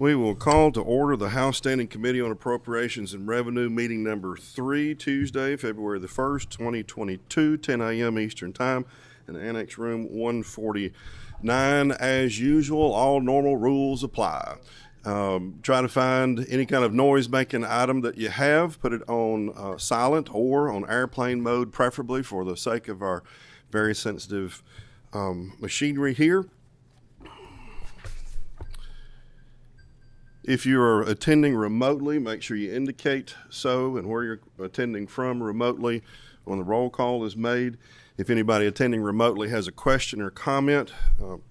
We will call to order the House Standing Committee on Appropriations and Revenue meeting number 3, Tuesday, February the 1st, 2022, 10 a.m. Eastern Time in Annex Room 149. As usual, all normal rules apply. Try to find any kind of noise-making item that you have. Put it on silent or on airplane mode, preferably for the sake of our very sensitive machinery here. If you are attending remotely, make sure you indicate so and where you're attending from remotely when the roll call is made. If anybody attending remotely has a question or comment,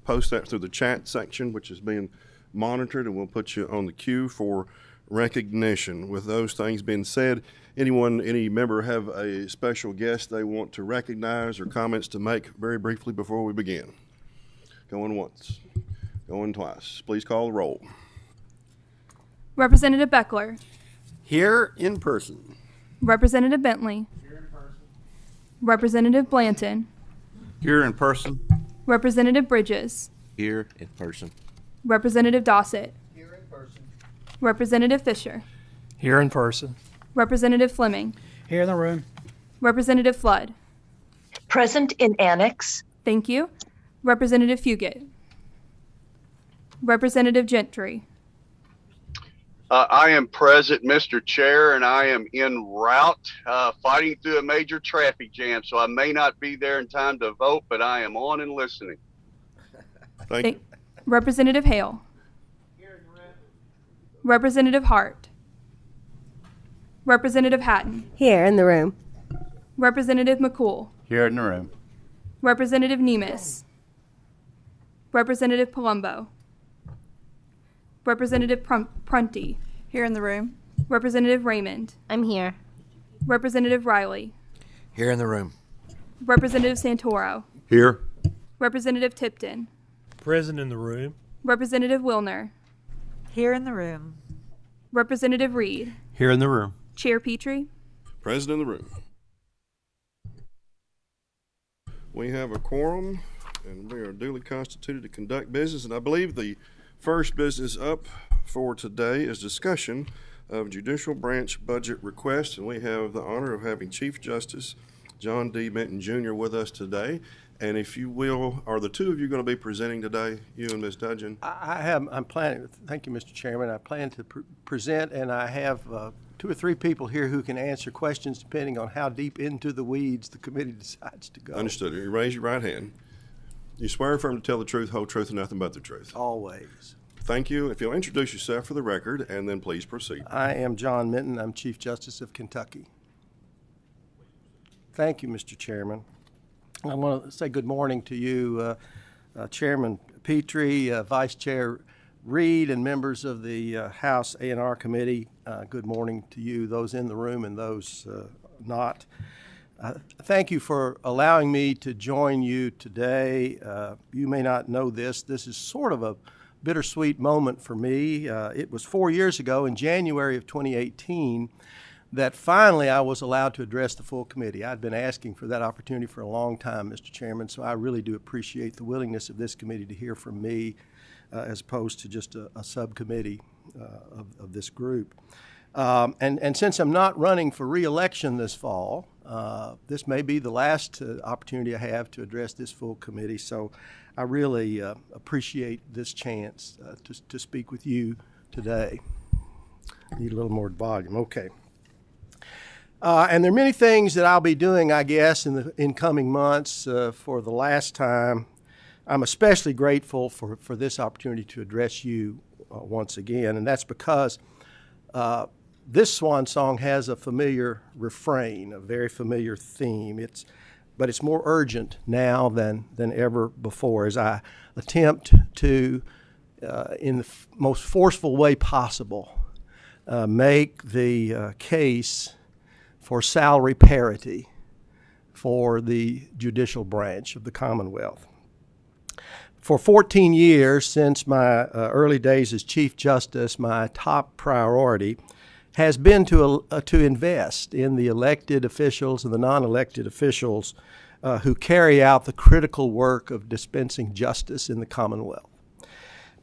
post that through the chat section, which is being monitored, and we'll put you on the queue for recognition. With those things being said, any member have a special guest they want to recognize or comments to make very briefly before we begin? Going once, going twice. Please call the roll. Representative Beckler. Here in person. Representative Bentley. Here in person. Representative Blanton. Here in person. Representative Bridges. Here in person. Representative Dossett. Here in person. Representative Fisher. Here in person. Representative Fleming. Here in the room. Representative Flood. Present in Annex. Thank you. Representative Fugit. Representative Gentry. I am present, Mr. Chair, and I am en route, fighting through a major traffic jam, so I may not be there in time to vote, but I am on and listening. Thank you. Representative Hale. Here in the room. Representative Hart. Representative Hatton. Here in the room. Representative McCool. Here in the room. Representative Nemes. Representative Palumbo. Representative Prunty. Here in the room. Representative Raymond. I'm here. Representative Riley. Here in the room. Representative Santoro. Here. Representative Tipton. Present in the room. Representative Wilner. Here in the room. Representative Reed. Here in the room. Chair Petrie. President of the room. We have a quorum, and we are duly constituted to conduct business, and I believe the first business up for today is discussion of judicial branch budget requests, and we have the honor of having Chief Justice John D. Minton Jr. with us today. And if you will, are the two of you going to be presenting today, you and Ms. Dudgeon? I'm planning, thank you, Mr. Chairman. I plan to present, and I have 2 or 3 people here who can answer questions depending on how deep into the weeds the committee decides to go. Understood. You raise your right hand. You swear and affirm to tell the truth, whole truth, and nothing but the truth. Always. Thank you. If you'll introduce yourself for the record, and then please proceed. I am John Minton. I'm Chief Justice of Kentucky. Thank you, Mr. Chairman. I want to say good morning to you, Chairman Petrie, Vice Chair Reed, and members of the House A&R Committee. Good morning to you, those in the room and those not. Thank you for allowing me to join you today. You may not know this. This is sort of a bittersweet moment for me. It was 4 years ago in January of 2018 that finally I was allowed to address the full committee. I'd been asking for that opportunity for a long time, Mr. Chairman, so I really do appreciate the willingness of this committee to hear from me as opposed to just a subcommittee of this group. And since I'm not running for re-election this fall, this may be the last opportunity I have to address this full committee, so I really appreciate this chance to speak with you today. Need a little more volume. Okay. And there are many things that I'll be doing, I guess, in the incoming months. For the last time, I'm especially grateful for this opportunity to address you once again, and that's because this swan song has a familiar refrain, a very familiar theme. But it's more urgent now than ever before as I attempt to, in the most forceful way possible, make the case for salary parity for the judicial branch of the Commonwealth. For 14 years, since my early days as Chief Justice, my top priority has been to invest in the elected officials and the non-elected officials who carry out the critical work of dispensing justice in the Commonwealth.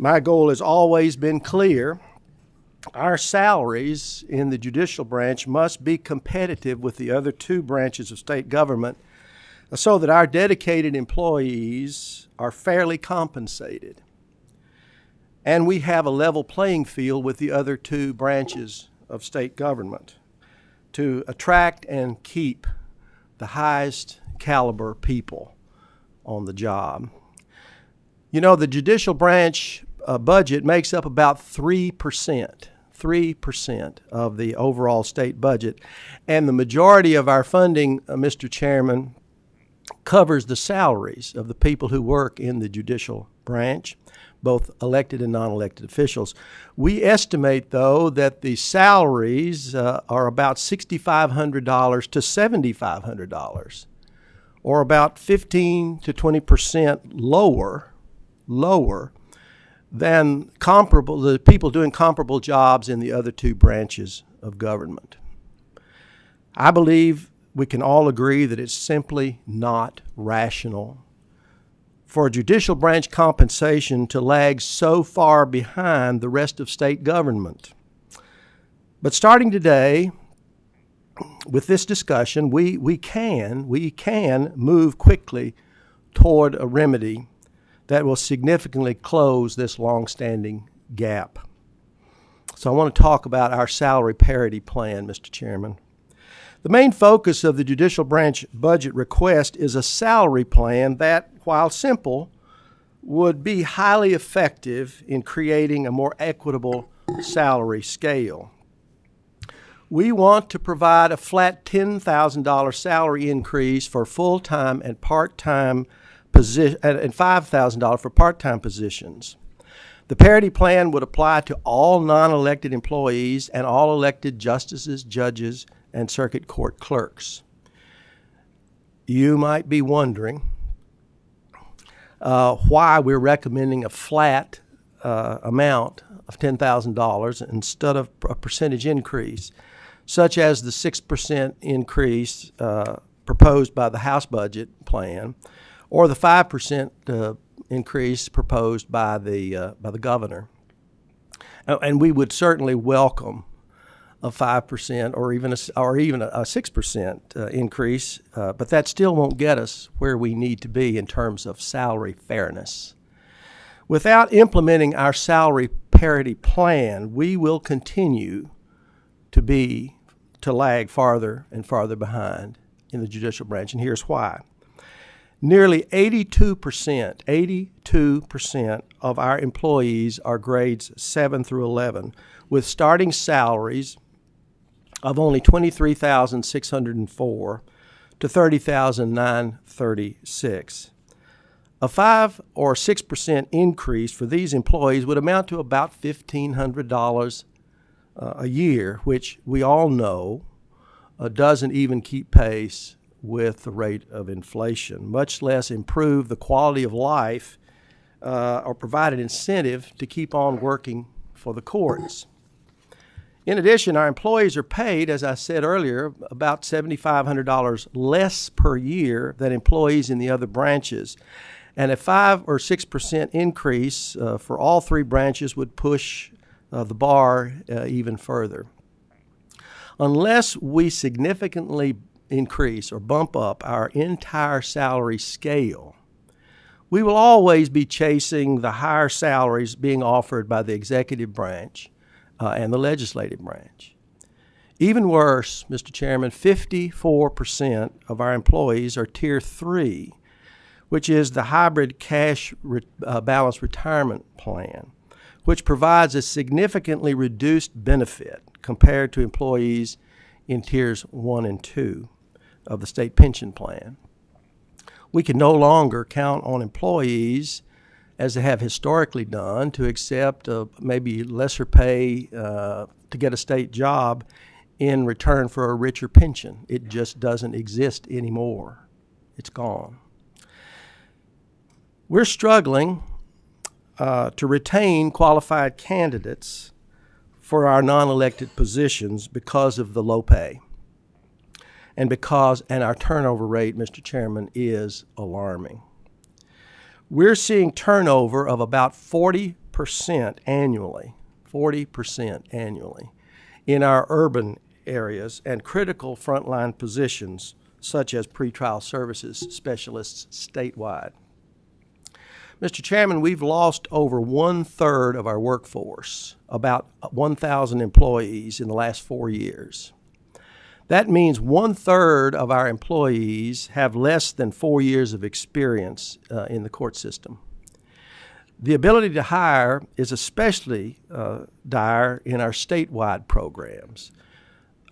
My goal has always been clear. Our salaries in the judicial branch must be competitive with the other two branches of state government so that our dedicated employees are fairly compensated and we have a level playing field with the other two branches of state government to attract and keep the highest caliber people on the job. You know, the judicial branch budget makes up about 3% of the overall state budget, and the majority of our funding, Mr. Chairman, covers the salaries of the people who work in the judicial branch, both elected and non-elected officials. We estimate, though, that the salaries are about $6,500 to $7,500, or about 15 to 20% lower than the people doing comparable jobs in the other two branches of government. I believe we can all agree that it's simply not rational for judicial branch compensation to lag so far behind the rest of state government. But starting today, with this discussion, we can move quickly toward a remedy that will significantly close this long-standing gap. So I want to talk about our salary parity plan, Mr. Chairman. The main focus of the judicial branch budget request is a salary plan that, while simple, would be highly effective in creating a more equitable salary scale. We want to provide a flat $10,000 salary increase for full-time and part-time position, and $5,000 for part-time positions. The parity plan would apply to all non-elected employees and all elected justices, judges, and circuit court clerks. You might be wondering why we're recommending a flat amount of $10,000 instead of a percentage increase, such as the 6% increase proposed by the House budget plan, or the 5% increase proposed by the governor. And we would certainly welcome a 5% or even a 6% increase, but that still won't get us where we need to be in terms of salary fairness. Without implementing our salary parity plan, we will continue to lag farther and farther behind in the judicial branch, and here's why. Nearly 82% of our employees are grades 7 through 11, with starting salaries of only $23,604 to $30,936. A 5 or 6% increase for these employees would amount to about $1,500 a year, which we all know doesn't even keep pace with the rate of inflation, much less improve the quality of life or provide an incentive to keep on working for the courts. In addition, our employees are paid, as I said earlier, about $7,500 less per year than employees in the other branches. And a 5 or 6% increase for all three branches would push the bar even further. Unless we significantly increase or bump up our entire salary scale, we will always be chasing the higher salaries being offered by the executive branch and the legislative branch. Even worse, Mr. Chairman, 54% of our employees are Tier 3, which is the hybrid cash balance retirement plan, which provides a significantly reduced benefit compared to employees in Tiers 1 and 2 of the state pension plan. We can no longer count on employees, as they have historically done, to accept maybe lesser pay to get a state job in return for a richer pension. It just doesn't exist anymore. It's gone. We're struggling to retain qualified candidates for our non-elected positions because of the low pay. And our turnover rate, Mr. Chairman, is alarming. We're seeing turnover of about 40% 40% annually, 40% annually in our urban areas and critical frontline positions such as pretrial services specialists statewide. Mr. Chairman, we've lost over 1/3 of our workforce, about 1,000 employees in the last 4 years. That means 1/3 of our employees have less than 4 years of experience in the court system. The ability to hire is especially dire in our statewide programs.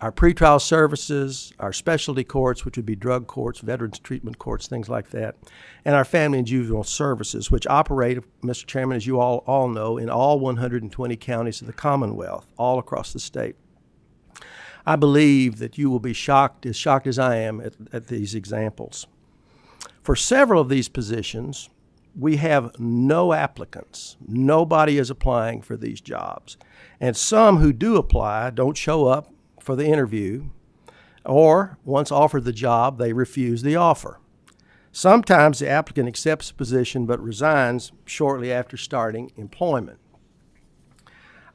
Our pretrial services, our specialty courts, which would be drug courts, veterans treatment courts, things like that, and our family and juvenile services, which operate, Mr. Chairman, as you all know, in all 120 counties of the Commonwealth, all across the state. I believe that you will be shocked as I am at these examples. For several of these positions, we have no applicants. Nobody is applying for these jobs. And some who do apply don't show up for the interview, or once offered the job, they refuse the offer. Sometimes the applicant accepts the position but resigns shortly after starting employment.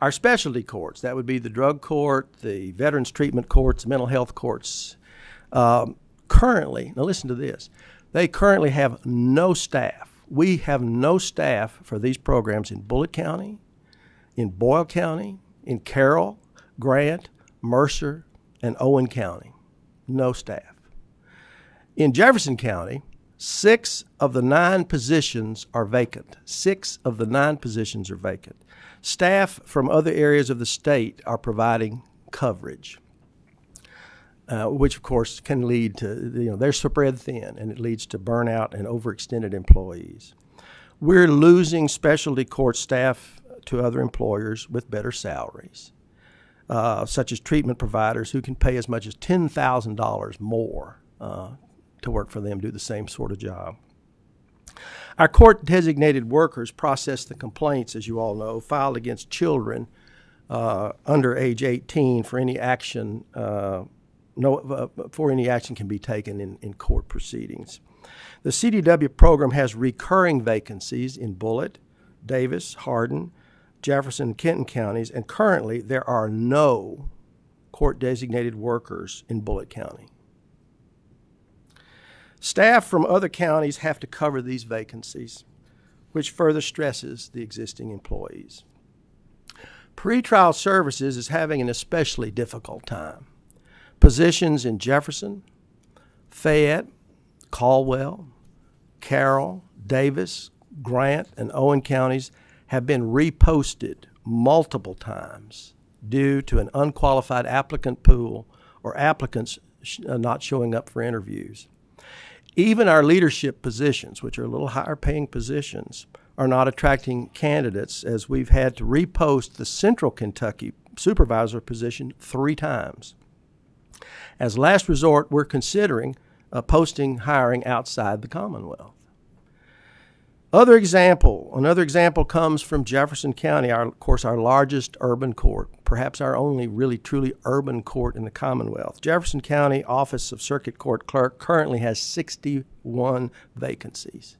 Our specialty courts, that would be the drug court, the veterans treatment courts, mental health courts, currently, now listen to this, they currently have no staff. We have no staff for these programs in Bullitt County, in Boyle County, in Carroll, Grant, Mercer, and Owen County. No staff. In Jefferson County, 6 of the 9 positions are vacant. 6 of the 9 positions are vacant. Staff from other areas of the state are providing coverage, which of course can lead to, they're spread thin, and it leads to burnout and overextended employees. We're losing specialty court staff to other employers with better salaries, such as treatment providers who can pay as much as $10,000 more to work for them, do the same sort of job. Our court-designated workers process the complaints, as you all know, filed against children under age 18 for any action. Before any action can be taken in court proceedings. The CDW program has recurring vacancies in Bullitt, Davis, Hardin, Jefferson, and Kenton counties, and currently there are no court-designated workers in Bullitt County. Staff from other counties have to cover these vacancies, which further stresses the existing employees. Pretrial services is having an especially difficult time. Positions in Jefferson, Fayette, Caldwell, Carroll, Davis, Grant, and Owen counties have been reposted multiple times due to an unqualified applicant pool or applicants not showing up for interviews. Even our leadership positions, which are a little higher paying positions, are not attracting candidates, as we've had to repost the Central Kentucky supervisor position 3 times. As last resort, we're considering posting hiring outside the Commonwealth. Another example comes from Jefferson County, of course, our largest urban court, perhaps our only really truly urban court in the Commonwealth. Jefferson County Office of Circuit Court Clerk currently has 61 vacancies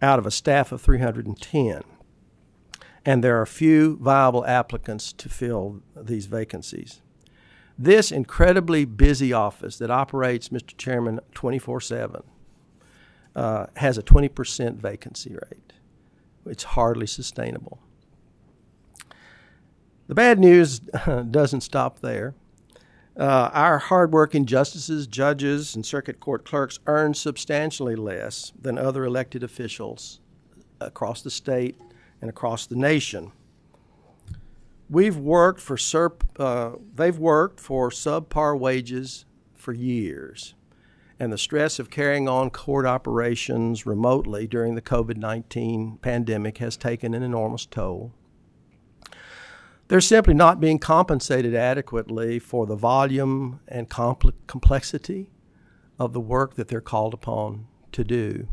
out of a staff of 310. And there are few viable applicants to fill these vacancies. This incredibly busy office that operates, Mr. Chairman, 24/7 has a 20% vacancy rate. It's hardly sustainable. The bad news doesn't stop there. Our hardworking justices, judges, and circuit court clerks earn substantially less than other elected officials across the state and across the nation. They've worked for subpar wages for years, and the stress of carrying on court operations remotely during the COVID-19 pandemic has taken an enormous toll. They're simply not being compensated adequately for the volume and complexity of the work that they're called upon to do.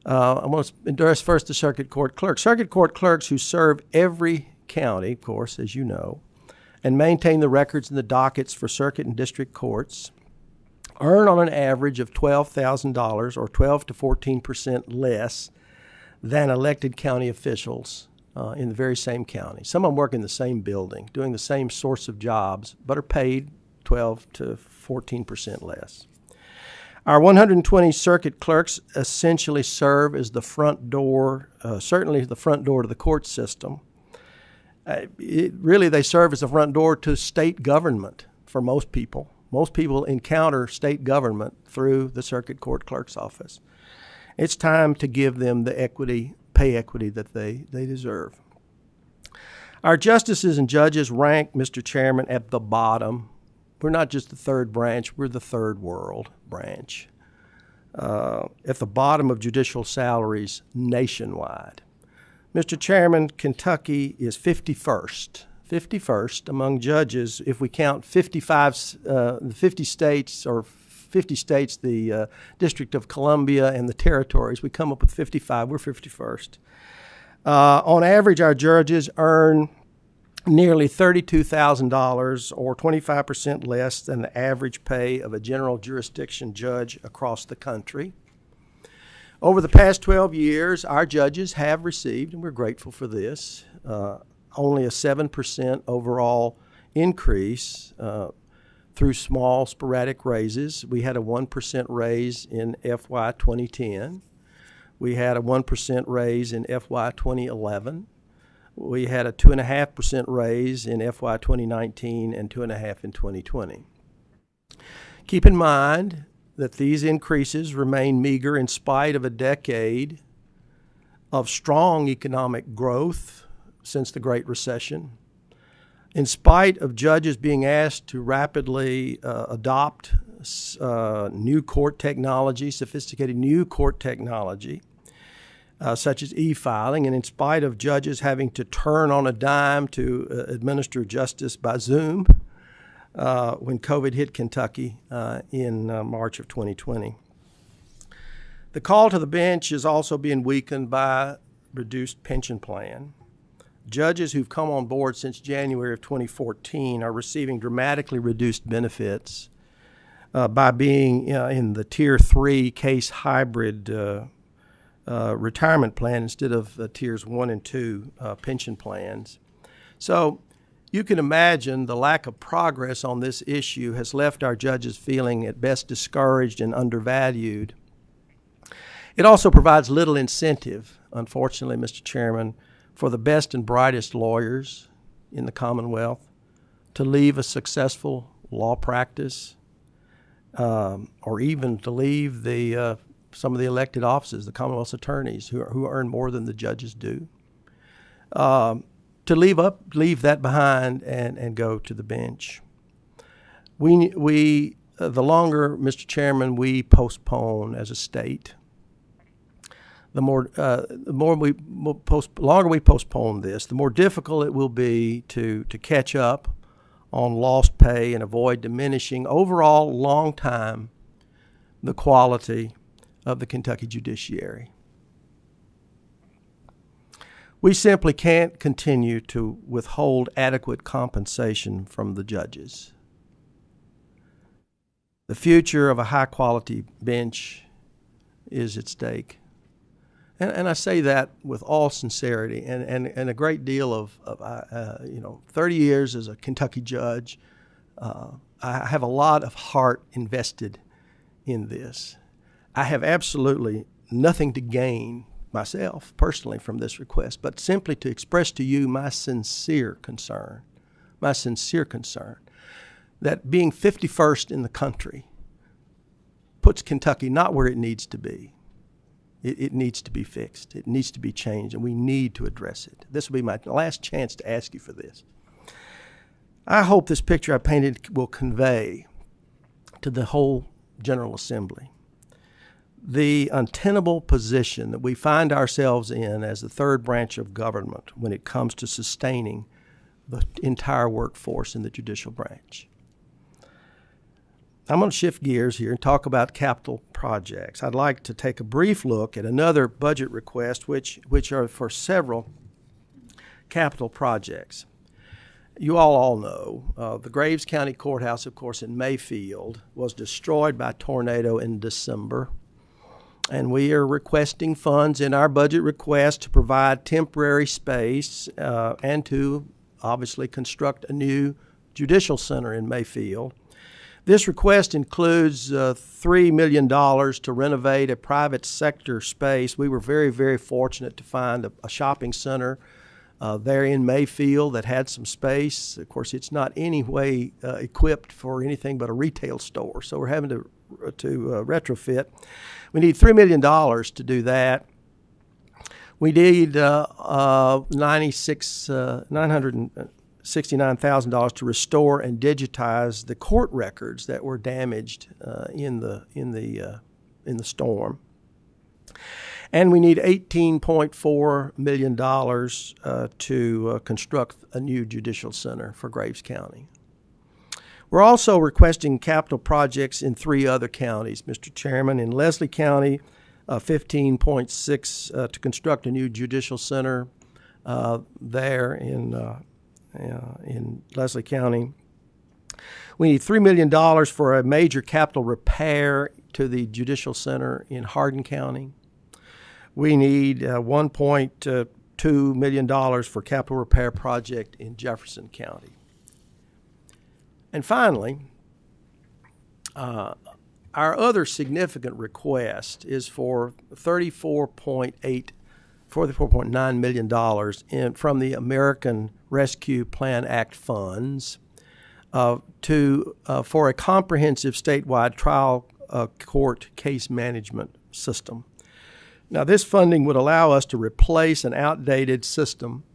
I want to address first the circuit court clerks. Circuit court clerks who serve every county, of course, as you know, and maintain the records and the dockets for circuit and district courts earn on an average of $12,000 or 12 to 14% less than elected county officials in the very same county. Some of them work in the same building, doing the same sorts of jobs, but are paid 12 to 14% less. Our 120 circuit clerks essentially serve as the front door, certainly the front door to the court system. Really, they serve as the front door to state government for most people. Most people encounter state government through the circuit court clerk's office. It's time to give them the pay equity that they deserve. Our justices and judges rank, Mr. Chairman, at the bottom. We're not just the third branch, we're the third world branch. At the bottom of judicial salaries nationwide. Mr. Chairman, Kentucky is 51st among judges if we count 50 states, the District of Columbia and the territories. We come up with 55. We're 51st. On average, our judges earn nearly $32,000 or 25% less than the average pay of a general jurisdiction judge across the country. Over the past 12 years, our judges have received, and we're grateful for this, only a 7% overall increase through small sporadic raises. We had a 1% raise in FY 2010. We had a 1% raise in FY 2011. We had a 2.5% raise in FY 2019 and 2.5% in 2020. Keep in mind that these increases remain meager in spite of a decade of strong economic growth since the Great Recession, in spite of judges being asked to rapidly adopt new court technology, sophisticated new court technology, such as e-filing, and in spite of judges having to turn on a dime to administer justice by Zoom when COVID hit Kentucky in March of 2020. The call to the bench is also being weakened by reduced pension plan. Judges who've come on board since January of 2014 are receiving dramatically reduced benefits by being in the Tier 3 case hybrid retirement plan instead of Tiers 1 and 2 pension plans. So you can imagine the lack of progress on this issue has left our judges feeling at best discouraged and undervalued. It also provides little incentive, unfortunately, Mr. Chairman, for the best and brightest lawyers in the Commonwealth to leave a successful law practice or even to leave some of the elected offices, the Commonwealth's attorneys who earn more than the judges do, to leave that behind and go to the bench. The longer, Mr. Chairman, we postpone as a state, the longer we postpone this, the more difficult it will be to catch up on lost pay and avoid diminishing overall long time the quality of the Kentucky judiciary. We simply can't continue to withhold adequate compensation from the judges. The future of a high-quality bench is at stake. And I say that with all sincerity and a great deal of 30 years as a Kentucky judge. I have a lot of heart invested in this. I have absolutely nothing to gain myself personally from this request, but simply to express to you my sincere concern that being 51st in the country puts Kentucky not where it needs to be. It needs to be fixed. It needs to be changed, and we need to address it. This will be my last chance to ask you for this. I hope this picture I painted will convey to the whole General Assembly the untenable position that we find ourselves in as the third branch of government when it comes to sustaining the entire workforce in the judicial branch. I'm going to shift gears here and talk about capital projects. I'd like to take a brief look at another budget request, which are for several capital projects. You all know the Graves County Courthouse, of course, in Mayfield was destroyed by a tornado in December. And we are requesting funds in our budget request to provide temporary space and to obviously construct a new judicial center in Mayfield. This request includes $3 million to renovate a private sector space. We were very, very fortunate to find a shopping center there in Mayfield that had some space. Of course, it's not any way equipped for anything but a retail store, so we're having to retrofit. We need $3 million to do that. We need $969,000 to restore and digitize the court records that were damaged in the storm. And we need $18.4 million to construct a new judicial center for Graves County. We're also requesting capital projects in 3 other counties, Mr. Chairman. In Leslie County, $15.6 to construct a new judicial center there in Leslie County. We need $3 million for a major capital repair to the judicial center in Hardin County. We need $1.2 million for capital repair project in Jefferson County. And finally, our other significant request is for $44.9 million from the American Rescue Plan Act funds for a comprehensive statewide trial court case management system. Now, this funding would allow us to replace an outdated system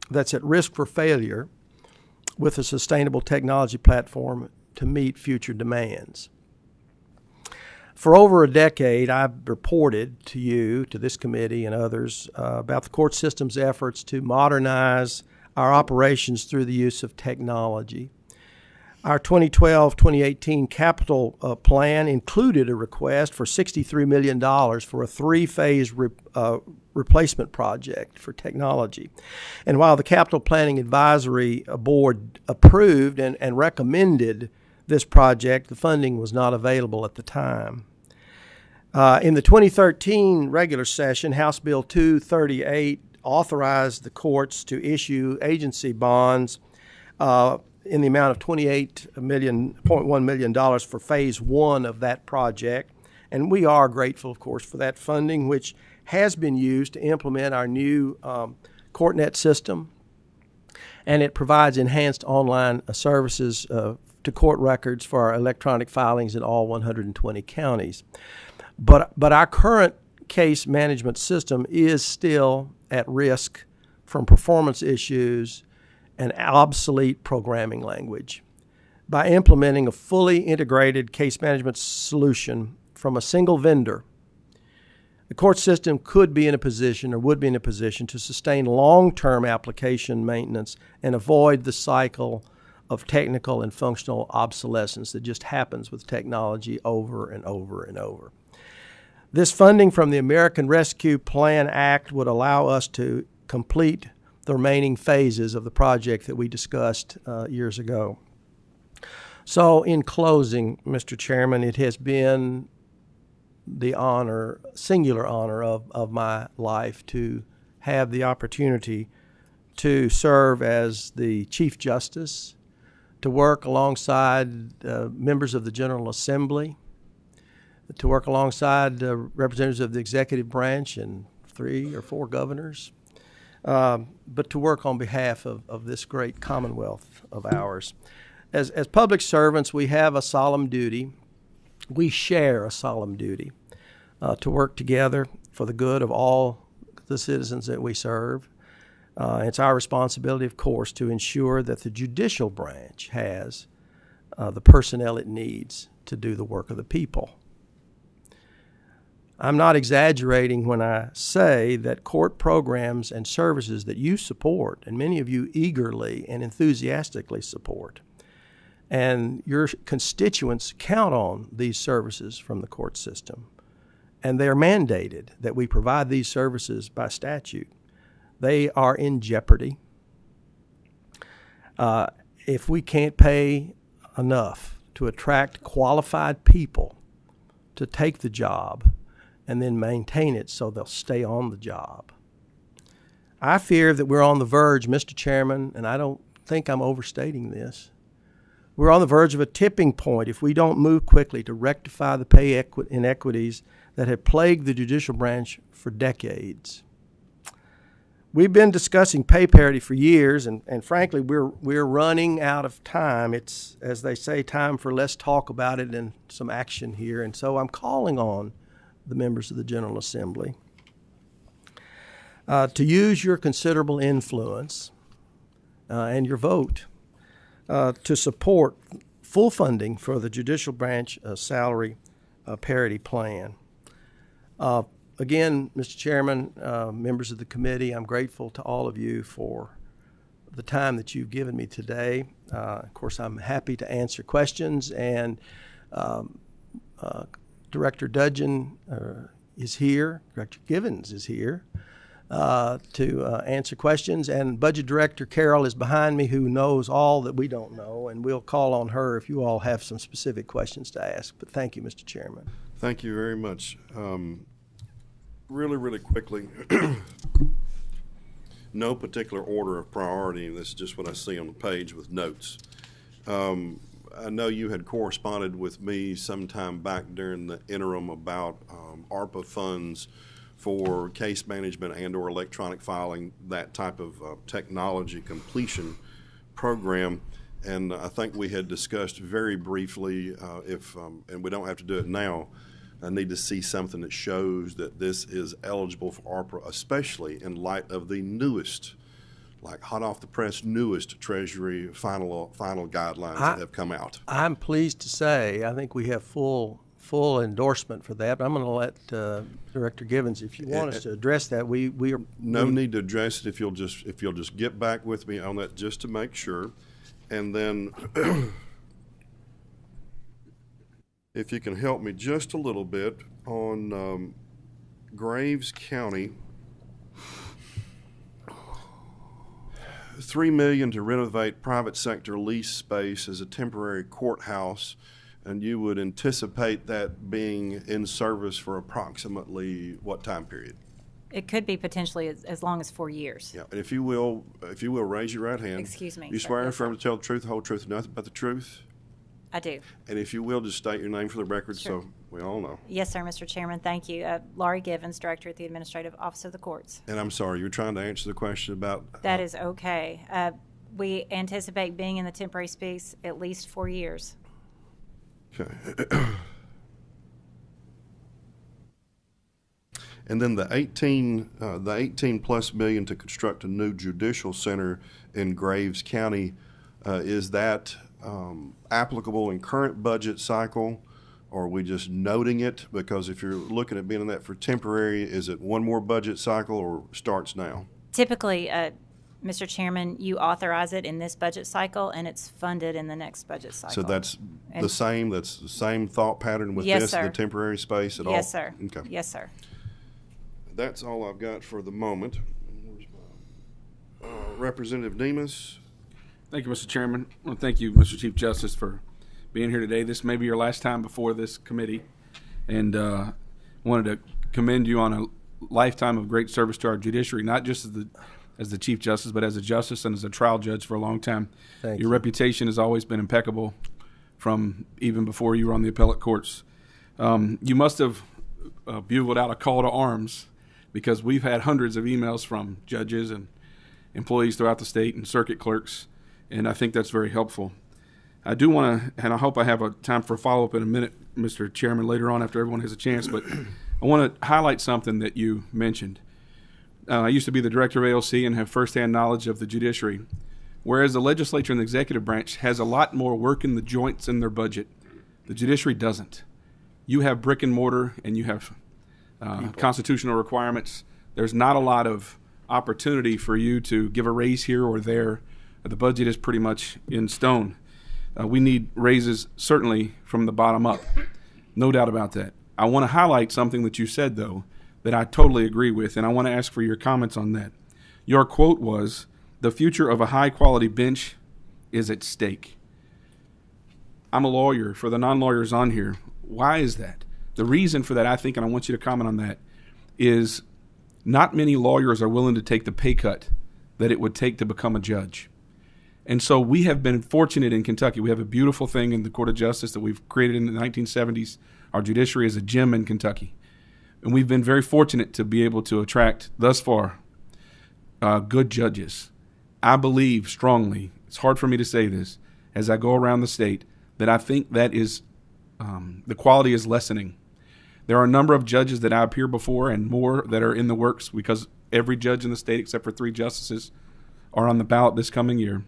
that's at risk for failure with a sustainable technology platform to meet future demands. For over a decade, I've reported to you, to this committee and others, about the court system's efforts to modernize our operations through the use of technology. Our 2012-2018 capital plan included a request for $63 million for a 3-phase replacement project for technology. And while the Capital Planning Advisory Board approved and recommended this project, the funding was not available at the time. In the 2013 regular session, House Bill 238 authorized the courts to issue agency bonds in the amount of $28.1 million for phase 1 of that project. And we are grateful, of course, for that funding, which has been used to implement our new CourtNet system. And it provides enhanced online services to court records for our electronic filings in all 120 counties. But our current case management system is still at risk from performance issues and obsolete programming language. By implementing a fully integrated case management solution from a single vendor, the court system could be in a position or would be in a position to sustain long-term application maintenance and avoid the cycle of technical and functional obsolescence that just happens with technology over and over and over. This funding from the American Rescue Plan Act would allow us to complete the remaining phases of the project that we discussed years ago. So in closing, Mr. Chairman, it has been the honor, singular honor of my life to have the opportunity to serve as the Chief Justice, to work alongside members of the General Assembly, to work alongside representatives of the executive branch and 3 or 4 governors, but to work on behalf of this great commonwealth of ours. As public servants, we have a solemn duty. We share a solemn duty to work together for the good of all the citizens that we serve. It's our responsibility, of course, to ensure that the judicial branch has the personnel it needs to do the work of the people. I'm not exaggerating when I say that court programs and services that you support, and many of you eagerly and enthusiastically support, and your constituents count on these services from the court system, and they are mandated that we provide these services by statute. They are in jeopardy if we can't pay enough to attract qualified people to take the job and then maintain it so they'll stay on the job. I fear that we're on the verge, Mr. Chairman, and I don't think I'm overstating this. We're on the verge of a tipping point if we don't move quickly to rectify the pay inequities that have plagued the judicial branch for decades. We've been discussing pay parity for years, and frankly, we're running out of time. It's, as they say, time for less talk about it and some action here. And so I'm calling on the members of the General Assembly to use your considerable influence and your vote to support full funding for the judicial branch salary parity plan. Again, Mr. Chairman, members of the committee, I'm grateful to all of you for the time that you've given me today. Of course, I'm happy to answer questions, and Director Dudgeon is here, Director Givens is here to answer questions, and Budget Director Carroll is behind me, who knows all that we don't know, and we'll call on her if you all have some specific questions to ask. But thank you, Mr. Chairman. Thank you very much. Really quickly, no particular order of priority. This is just what I see on the page with notes. I know you had corresponded with me sometime back during the interim about ARPA funds for case management and or electronic filing, that type of technology completion program. And I think we had discussed very briefly and we don't have to do it now, I need to see something that shows that this is eligible for ARPA, especially in light of the newest, like hot off the press, newest Treasury final guidelines that have come out. I'm pleased to say I think we have full endorsement for that. But I'm going to let Director Givens, if you want us to address that, we are need to address it if you'll just get back with me on that just to make sure, and then. If you can help me just a little bit on Graves County, $3 million to renovate private sector lease space as a temporary courthouse, and you would anticipate that being in service for approximately what time period? It could be potentially as long as 4 years. Yeah, and if you will raise your right hand. Excuse me. You sir. swear and Yes, affirm sir. to tell the truth, the whole truth, and nothing but the truth? I do. And if you will, just state your name for the record Sure. so we all know. Yes, sir, Mr. Chairman. Thank you. Laurie Givens, Director at the Administrative Office of the Courts. And I'm sorry, you're trying to answer the question about... That is okay. We anticipate being in the temporary space at least 4 years. Okay. And then the 18 plus million to construct a new judicial center in Graves County, is that applicable in current budget cycle, or are we just noting it? Because if you're looking at being in that for temporary, is it one more budget cycle or starts now? Typically, Mr. Chairman, you authorize it in this budget cycle, and it's funded in the next budget cycle. So that's the same thought pattern with Yes, this, sir. the temporary space at all? Yes, sir. Okay. Yes, sir. That's all I've got for the moment. Representative Demas. Thank you, Mr. Chairman. Well, thank you, Mr. Chief Justice, for being here today. This may be your last time before this committee, and wanted to commend you on a lifetime of great service to our judiciary, not just as the Chief Justice, but as a justice and as a trial judge for a long time. Thank Your you. reputation has always been impeccable from even before you were on the appellate courts. You must have bugled out a call to arms, because we've had hundreds of emails from judges and employees throughout the state and circuit clerks, and I think that's very helpful. I do want to, and I hope I have a time for a follow-up in a minute, Mr. Chairman, later on after everyone has a chance, but I want to highlight something that you mentioned. I used to be the director of ALC and have firsthand knowledge of the judiciary, whereas the legislature and the executive branch has a lot more work in the joints in their budget. The judiciary doesn't. You have brick and mortar, and you have constitutional requirements. There's not a lot of opportunity for you to give a raise here or there. The budget is pretty much in stone. We need raises certainly from the bottom up, no doubt about that. I want to highlight something that you said, though, that I totally agree with, and I want to ask for your comments on that. Your quote was, "The future of a high-quality bench is at stake." I'm a lawyer. For the non-lawyers on here, why is that? The reason for that, I think, and I want you to comment on that, is not many lawyers are willing to take the pay cut that it would take to become a judge. And so we have been fortunate in Kentucky. We have a beautiful thing in the Court of Justice that we've created in the 1970s. Our judiciary is a gem in Kentucky. And we've been very fortunate to be able to attract, thus far, good judges. I believe strongly, it's hard for me to say this, as I go around the state, that I think that is, the quality is lessening. There are a number of judges that I appear before and more that are in the works because every judge in the state except for 3 justices are on the ballot this coming year,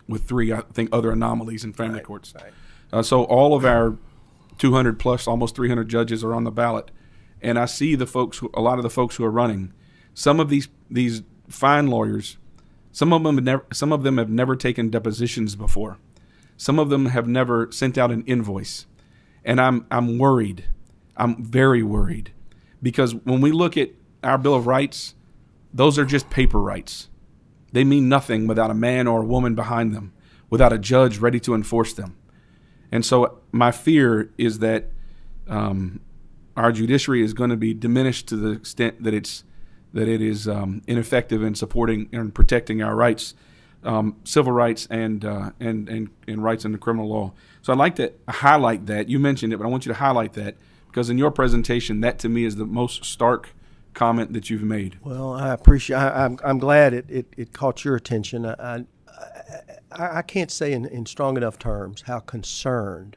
with 3, I think, other anomalies in family courts. Right. So all of our 200 plus, almost 300 judges are on the ballot. And I see a lot of the folks who are running. Some of these fine lawyers, some of them have never taken depositions before. Some of them have never sent out an invoice. And I'm worried. I'm very worried. Because when we look at our Bill of Rights, those are just paper rights. They mean nothing without a man or a woman behind them, without a judge ready to enforce them. And so my fear is that our judiciary is going to be diminished to the extent that it is ineffective in supporting and protecting our rights, civil rights and rights in the criminal law. So I'd like to highlight that. You mentioned it, but I want you to highlight that because in your presentation, that to me is the most stark comment that you've made. Well, I appreciate. I'm glad it caught your attention. I can't say in strong enough terms how concerned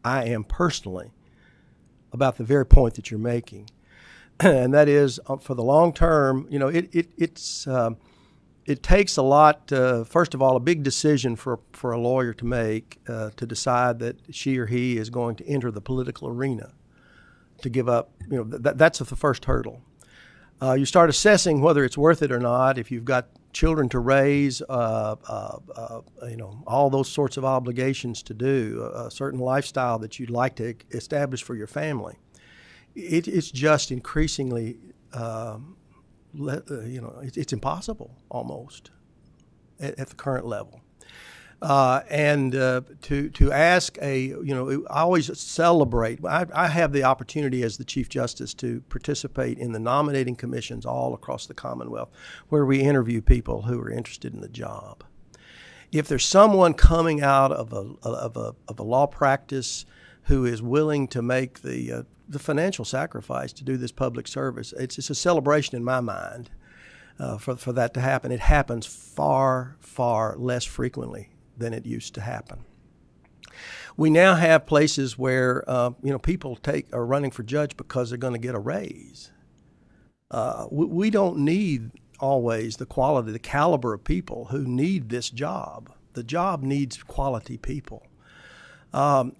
I am personally about the very point that you're making, and that is for the long term. You know, it takes a lot. First of all, a big decision for a lawyer to make to decide that she or he is going to enter the political arena, to give up. You know, that's the first hurdle. You start assessing whether it's worth it or not. If you've got children to raise, all those sorts of obligations to do, a certain lifestyle that you'd like to establish for your family. It's just increasingly, it's impossible almost at the current level. To ask I always celebrate. I have the opportunity as the Chief Justice to participate in the nominating commissions all across the Commonwealth, where we interview people who are interested in the job. If there's someone coming out of a law practice who is willing to make the financial sacrifice to do this public service, it's a celebration in my mind for that to happen. It happens far, far less frequently than it used to happen. We now have places where people are running for judge because they're going to get a raise. We don't need always the quality, the caliber of people who need this job. The job needs quality people. I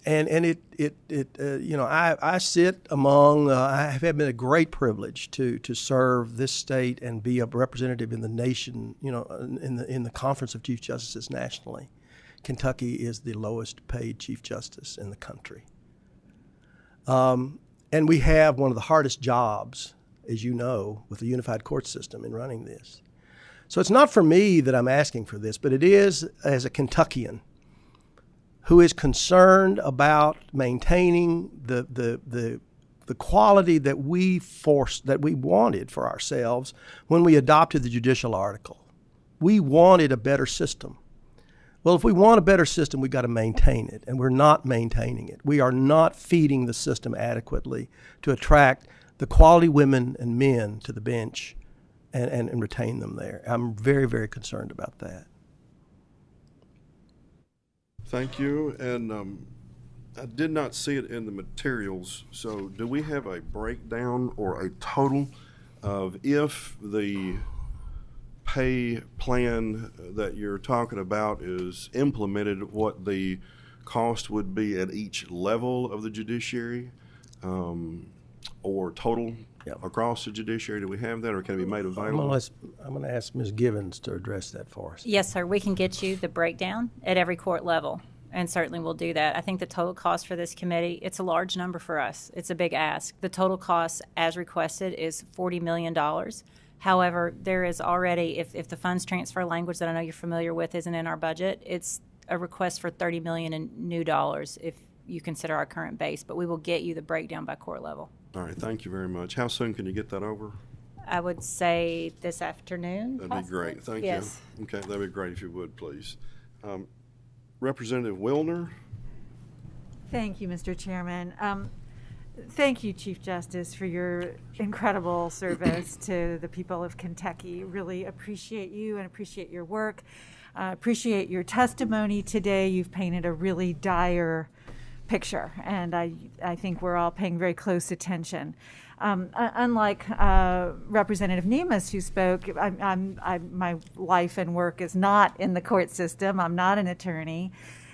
sit among. I have been a great privilege to serve this state and be a representative in the nation. In the Conference of Chief Justices nationally. Kentucky is the lowest paid Chief Justice in the country. And we have one of the hardest jobs, as you know, with the unified court system in running this. So it's not for me that I'm asking for this, but it is as a Kentuckian who is concerned about maintaining the quality that we wanted for ourselves when we adopted the judicial article. We wanted a better system. Well, if we want a better system, we've got to maintain it, and we're not maintaining it. We are not feeding the system adequately to attract the quality women and men to the bench and retain them there. I'm very, very concerned about that. Thank you. And I did not see it in the materials. So do we have a breakdown or a total of if the pay plan that you're talking about is implemented, what the cost would be at each level of the judiciary, or total across the judiciary? Do we have that, or can it be made available? I'm going to ask Ms. Givens to address that for us. Yes, sir. We can get you the breakdown at every court level, and certainly we'll do that. I think the total cost for this committee, it's a large number for us. It's a big ask. The total cost, as requested, is $40 million. However, there is already, if the funds transfer language that I know you're familiar with isn't in our budget, it's a request for $30 million in new dollars. you consider our current base, but we will get you the breakdown by court level. All right, thank you very much. How soon can you get that over? I would say this afternoon. That'd possibly. be great. Thank Yes. you. Okay, that'd be great if you would, please. Representative Wilner. Thank you, Mr. Chairman. Thank you, Chief Justice, for your incredible service to the people of Kentucky. Really appreciate you and appreciate your work. Appreciate your testimony today. You've painted a really dire picture, and I think we're all paying very close attention. Unlike Representative Nemes, who spoke, my life and work is not in the court system. I'm not an attorney.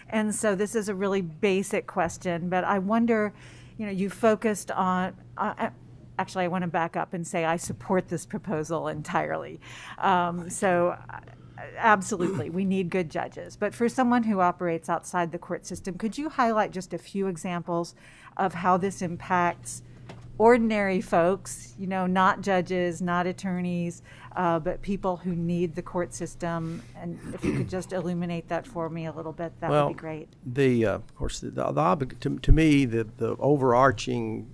And so this is a really basic question, but I wonder, you focused on, actually I want to back up and say I support this proposal entirely. Absolutely, we need good judges. But for someone who operates outside the court system, could you highlight just a few examples of how this impacts ordinary folks, not judges, not attorneys, but people who need the court system? And if you could just illuminate that for me a little bit, that would be great. Of course, to me, the overarching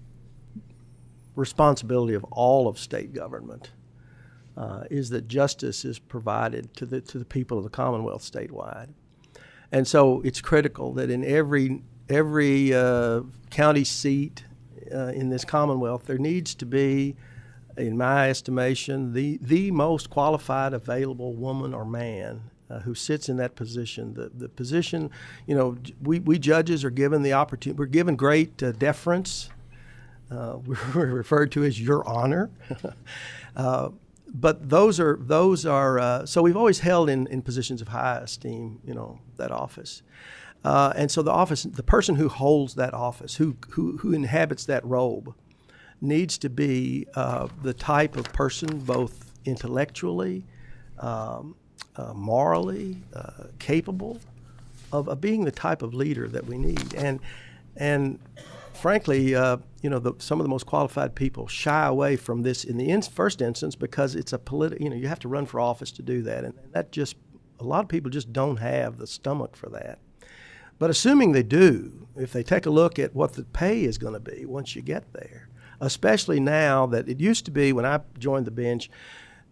responsibility of all of state government is that justice is provided to the people of the Commonwealth statewide. And so it's critical that in every county seat in this Commonwealth, there needs to be, in my estimation, the most qualified available woman or man who sits in that position. The position, we judges are given the opportunity, we're given great deference. We're referred to as Your Honor. But those are so we've always held in positions of high esteem, that office. And so the person who holds that office, who inhabits that robe, needs to be the type of person, both intellectually, morally, capable of being the type of leader that we need. And frankly, some of the most qualified people shy away from this in the first instance because it's a you have to run for office to do that, and a lot of people just don't have the stomach for that. But assuming they do, if they take a look at what the pay is going to be once you get there, especially now that it used to be when I joined the bench,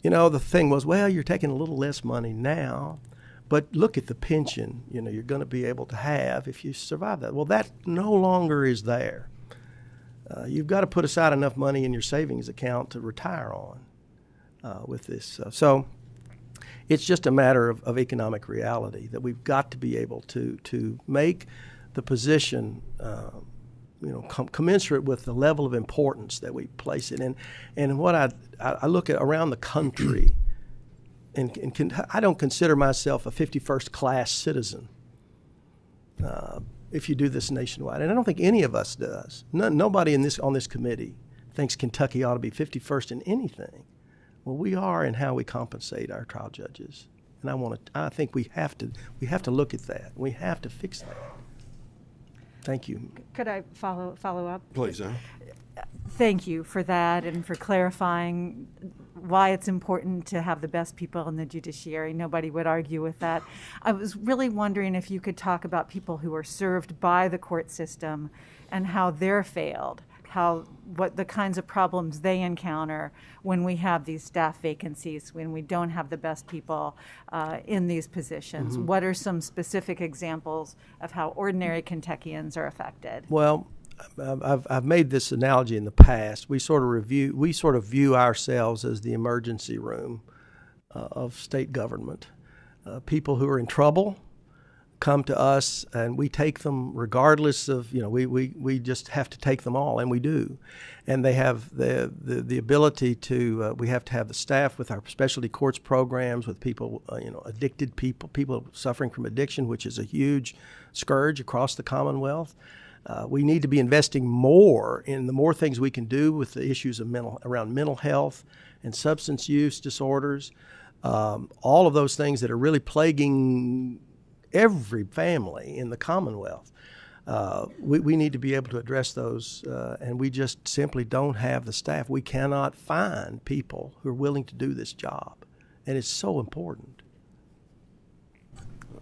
the thing was, well, you're taking a little less money now, but look at the pension, you're going to be able to have if you survive that. Well, that no longer is there. You've got to put aside enough money in your savings account to retire on with this. So it's just a matter of economic reality that we've got to be able to make the position commensurate with the level of importance that we place it in. And what I look at around the country, and I don't consider myself a 51st class citizen if you do this nationwide, and I don't think any of us does. Nobody on this committee thinks Kentucky ought to be 51st in anything. Well, we are in how we compensate our trial judges, and I think we have to look at that. We have to fix that. Thank you. Could I follow up? Please. Thank you for that and for clarifying why it's important to have the best people in the judiciary. Nobody would argue with that. I was really wondering if you could talk about people who are served by the court system and how they're failed, what the kinds of problems they encounter when we have these staff vacancies, when we don't have the best people in these positions. Mm-hmm. What are some specific examples of how ordinary Kentuckians are affected? Well, I've made this analogy in the past. We sort of view ourselves as the emergency room of state government. People who are in trouble come to us, and we take them regardless of, we just have to take them all, and we do. And they have the ability to, we have to have the staff with our specialty courts programs with people, addicted people suffering from addiction, which is a huge scourge across the Commonwealth. We need to be investing more in the more things we can do with the issues of around mental health and substance use disorders, all of those things that are really plaguing every family in the Commonwealth. We need to be able to address those, and we just simply don't have the staff. We cannot find people who are willing to do this job, and it's so important.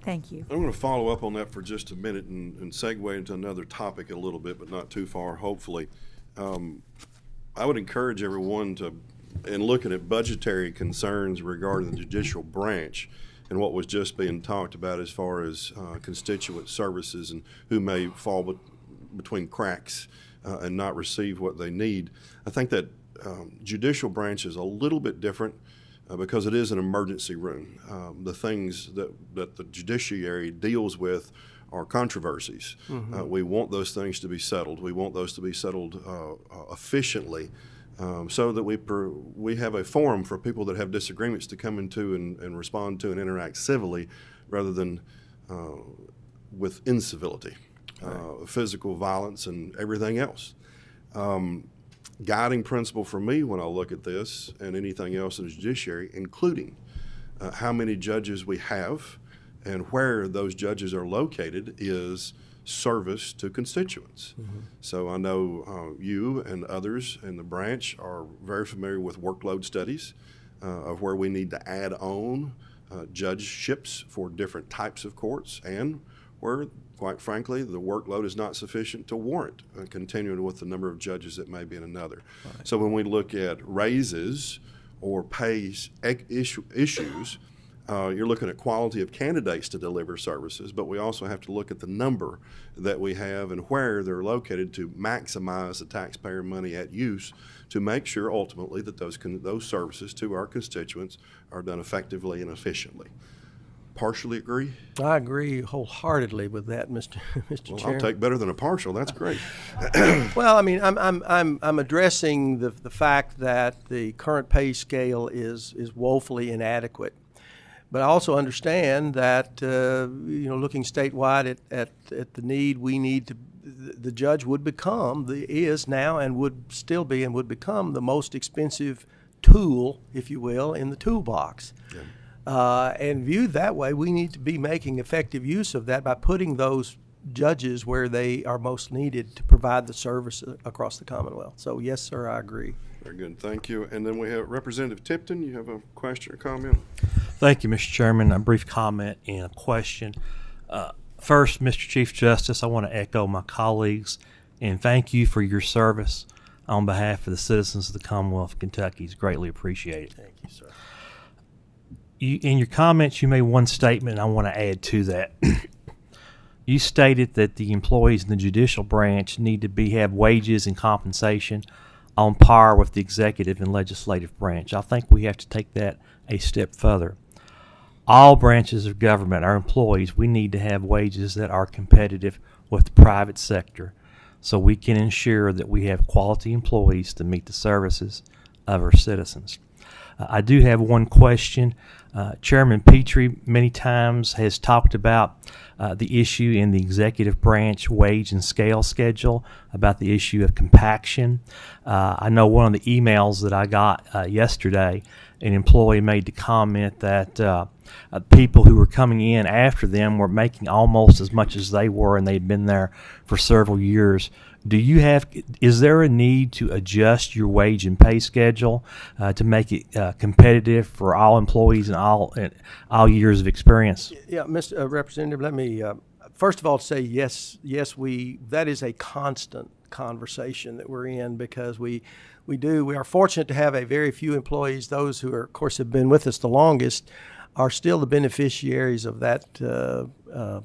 Thank you. I'm going to follow up on that for just a minute and segue into another topic a little bit, but not too far, hopefully. I would encourage everyone to, in looking at budgetary concerns regarding the judicial branch and what was just being talked about as far as constituent services and who may fall between cracks and not receive what they need, I think that judicial branch is a little bit different because it is an emergency room. The things that the judiciary deals with are controversies. We want those things to be settled. We want those to be settled efficiently so that we have a forum for people that have disagreements to come into and respond to and interact civilly rather than with incivility, physical violence and everything else. Guiding principle for me when I look at this and anything else in the judiciary, including how many judges we have and where those judges are located, is service to constituents. So I know you and others in the branch are very familiar with workload studies of where we need to add on judgeships for different types of courts and where, quite frankly, the workload is not sufficient to warrant continuing with the number of judges that may be in another. Right. So when we look at raises or pay issues, you're looking at quality of candidates to deliver services, but we also have to look at the number that we have and where they're located to maximize the taxpayer money at use to make sure ultimately that those services to our constituents are done effectively and efficiently. Partially agree? I agree wholeheartedly with that, Mr. Well, Chairman. I'll take better than a partial. That's great. Well, I mean, I'm addressing the fact that the current pay scale is woefully inadequate. But I also understand that looking statewide at the need, we need to. The judge would become is now and would still be and would become the most expensive tool, if you will, in the toolbox. Yeah. And viewed that way, we need to be making effective use of that by putting those judges where they are most needed to provide the service across the Commonwealth. So, yes, sir, I agree. Very good. Thank you. And then we have Representative Tipton. You have a question or comment? Thank you, Mr. Chairman. A brief comment and a question. First, Mr. Chief Justice, I want to echo my colleagues and thank you for your service on behalf of the citizens of the Commonwealth of Kentucky. It's greatly appreciated. Thank you, sir. In your comments, you made one statement, and I want to add to that. You stated that the employees in the judicial branch need to have wages and compensation on par with the executive and legislative branch. I think we have to take that a step further. All branches of government, our employees, we need to have wages that are competitive with the private sector so we can ensure that we have quality employees to meet the services of our citizens. I do have one question. Chairman Petrie many times has talked about the issue in the executive branch wage and scale schedule, about the issue of compaction. I know one of the emails that I got yesterday, an employee made the comment that people who were coming in after them were making almost as much as they were, and they'd been there for several years. Is there a need to adjust your wage and pay schedule to make it competitive for all employees and all years of experience? Yeah, Mr. Representative, let me first of all say yes, that is a constant conversation that we're in because we are fortunate to have a very few employees. Those who of course have been with us the longest are still the beneficiaries of that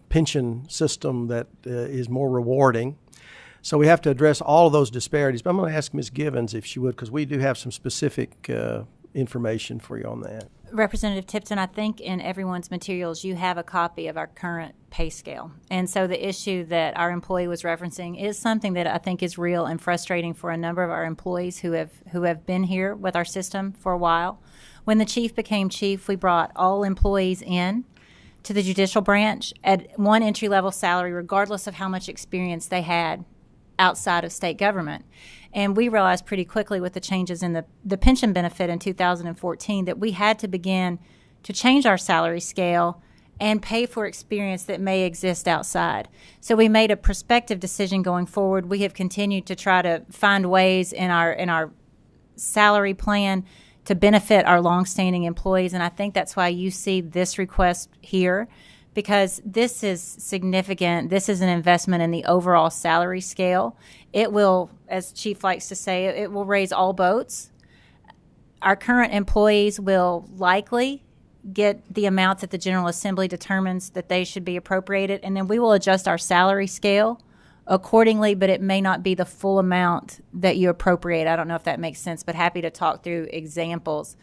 pension system that is more rewarding. So we have to address all of those disparities. But I'm going to ask Ms. Givens if she would, because we do have some specific information for you on that. Representative Tipton, I think in everyone's materials you have a copy of our current pay scale. And so the issue that our employee was referencing is something that I think is real and frustrating for a number of our employees who have been here with our system for a while. When the chief became chief, we brought all employees in to the judicial branch at one entry-level salary, regardless of how much experience they had outside of state government. And we realized pretty quickly with the changes in the pension benefit in 2014 that we had to begin to change our salary scale and pay for experience that may exist outside. So we made a prospective decision going forward. We have continued to try to find ways in our salary plan to benefit our longstanding employees, and I think that's why you see this request here, because this is significant. This is an investment in the overall salary scale. It will, as Chief likes to say, it will raise all boats. Our current employees will likely get the amount that the General Assembly determines that they should be appropriated, and then we will adjust our salary scale accordingly, but it may not be the full amount that you appropriate. I don't know if that makes sense, but happy to talk through examples.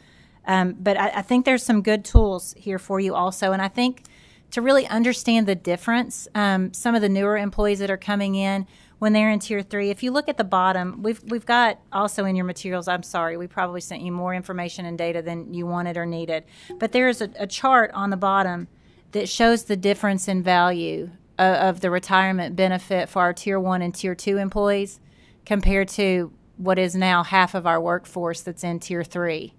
But I think there's some good tools here for you also, and I think to really understand the difference, some of the newer employees that are coming in, when they're in Tier 3, if you look at the bottom, we've got also in your materials, I'm sorry, we probably sent you more information and data than you wanted or needed, but there's a chart on the bottom that shows the difference in value of the retirement benefit for our Tier 1 and Tier 2 employees compared to what is now half of our workforce that's in Tier 3.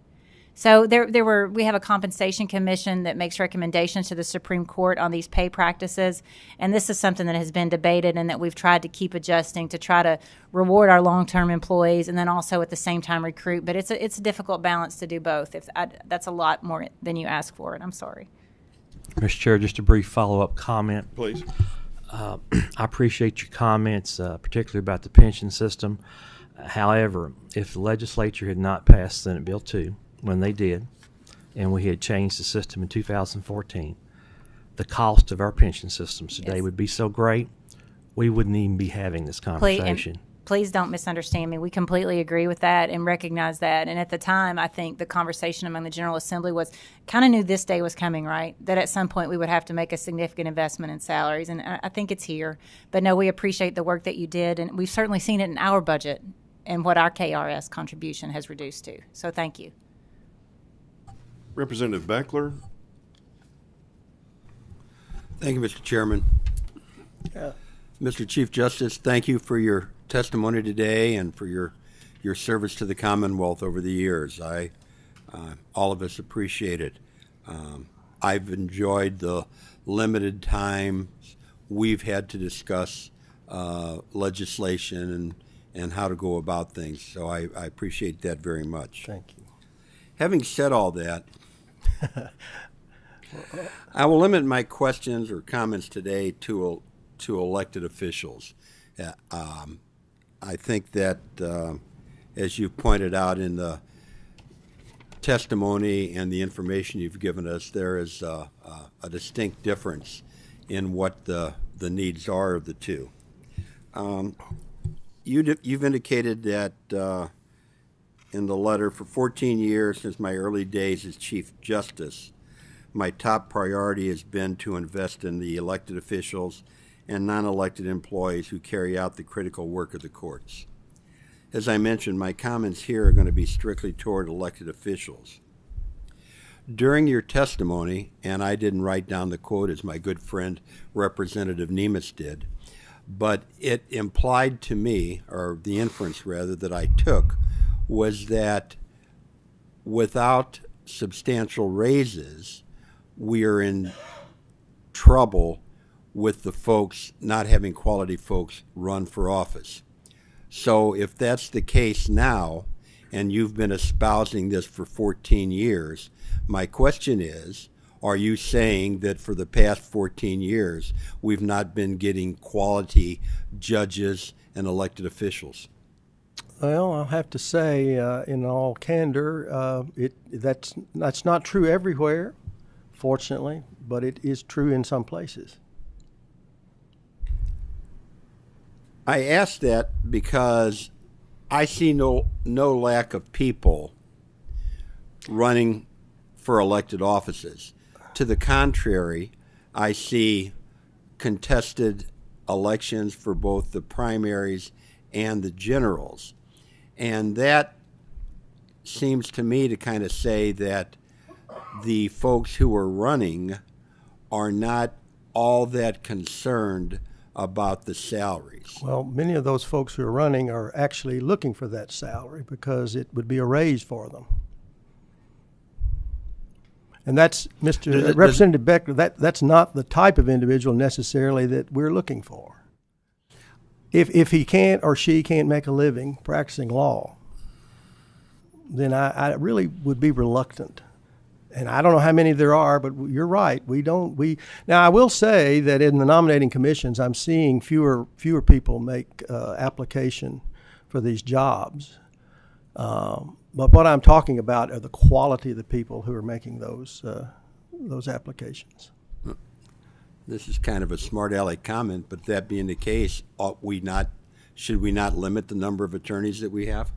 So we have a compensation commission that makes recommendations to the Supreme Court on these pay practices, and this is something that has been debated and that we've tried to keep adjusting to try to reward our long-term employees and then also at the same time recruit. But it's a difficult balance to do both. That's a lot more than you ask for, and I'm sorry. Mr. Chair, just a brief follow-up comment. Please. I appreciate your comments, particularly about the pension system. However, if the legislature had not passed Senate Bill 2, when they did, and we had changed the system in 2014, the cost of our pension systems today would be so great, we wouldn't even be having this conversation. Please don't misunderstand me. We completely agree with that and recognize that. And at the time, I think the conversation among the General Assembly was kind of knew this day was coming, right? That at some point we would have to make a significant investment in salaries. And I think it's here. But no, we appreciate the work that you did. And we've certainly seen it in our budget and what our KRS contribution has reduced to. So thank you. Representative Beckler. Thank you, Mr. Chairman. Mr. Chief Justice, thank you for your testimony today and for your service to the Commonwealth over the years. All of us appreciate it. I've enjoyed the limited time we've had to discuss legislation and how to go about things, so I appreciate that very much. Thank you. Having said all that, I will limit my questions or comments today to elected officials. I think that, as you pointed out in the testimony and the information you've given us, there is a distinct difference in what the needs are of the two. You've indicated that in the letter, for 14 years since my early days as Chief Justice, my top priority has been to invest in the elected officials and non-elected employees who carry out the critical work of the courts. As I mentioned, my comments here are going to be strictly toward elected officials. During your testimony, and I didn't write down the quote as my good friend Representative Nemes did, but it implied to me, or the inference rather that I took, was that without substantial raises, we are in trouble with the folks not having quality folks run for office. So if that's the case now, and you've been espousing this for 14 years, my question is, are you saying that for the past 14 years we've not been getting quality judges and elected officials? Well, I'll have to say, in all candor, that's not true everywhere, fortunately, but it is true in some places. I ask that because I see no lack of people running for elected offices. To the contrary, I see contested elections for both the primaries and the generals. And that seems to me to kind of say that the folks who are running are not all that concerned about the salaries. Well, many of those folks who are running are actually looking for that salary because it would be a raise for them. And that's, Representative Becker, that's not the type of individual necessarily that we're looking for. If he can't or she can't make a living practicing law, then I really would be reluctant And I don't know how many there are, but you're right. Now I will say that in the nominating commissions, I'm seeing fewer people make application for these jobs. But what I'm talking about are the quality of the people who are making those applications. This is kind of a smart aleck comment, but that being the case, should we not limit the number of attorneys that we have?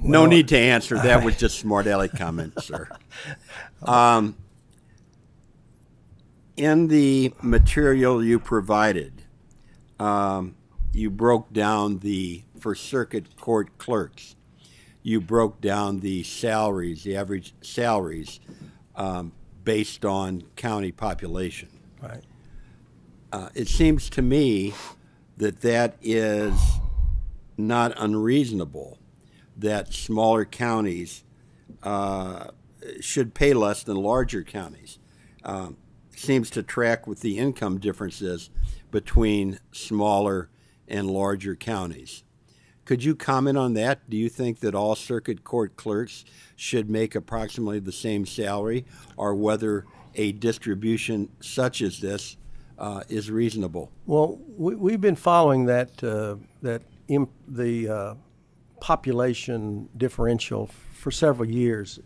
No need to answer. That was just smart aleck comment, sir. In the material you provided, you broke down for circuit court clerks, you broke down the salaries, the average salaries, based on county population. Right. It seems to me that is not unreasonable, that smaller counties should pay less than larger counties. Seems to track with the income differences between smaller and larger counties. Could you comment on that? Do you think that all circuit court clerks should make approximately the same salary, or whether a distribution such as this is reasonable? Well, we've been following the population differential for several years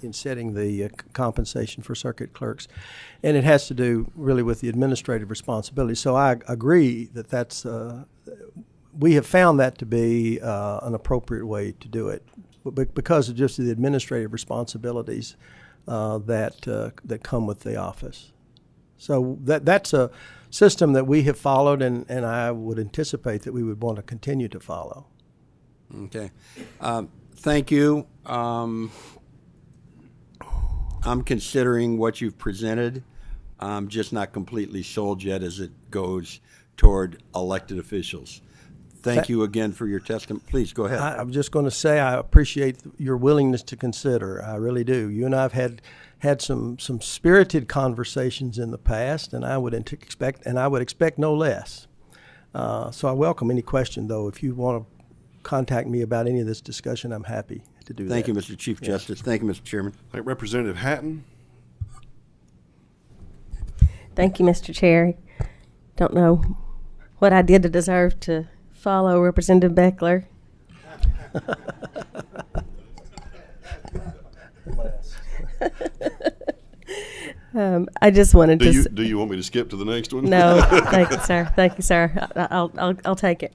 in setting the compensation for circuit clerks, and it has to do really with the administrative responsibility. So I agree that we have found that to be an appropriate way to do it, because of just the administrative responsibilities that come with the office. So that's a system that we have followed, and I would anticipate that we would want to continue to follow. Okay. Thank you. I'm considering what you've presented. I'm just not completely sold yet as it goes toward elected officials. Thank you again for your testimony. Please go ahead. I'm just going to say I appreciate your willingness to consider. I really do. You and I have had some spirited conversations in the past, and I would expect no less. So I welcome any question, though. If you want to contact me about any of this discussion, I'm happy to do that. Thank you, Mr. Chief Justice. Thank you, Mr. Chairman. Thank Representative Hatton. Thank you, Mr. Chair. Don't know what I did to deserve to follow Representative Beckler. I just wanted to. Do you want me to skip to the next one? No, thank you, sir. Thank you, sir. I'll take it.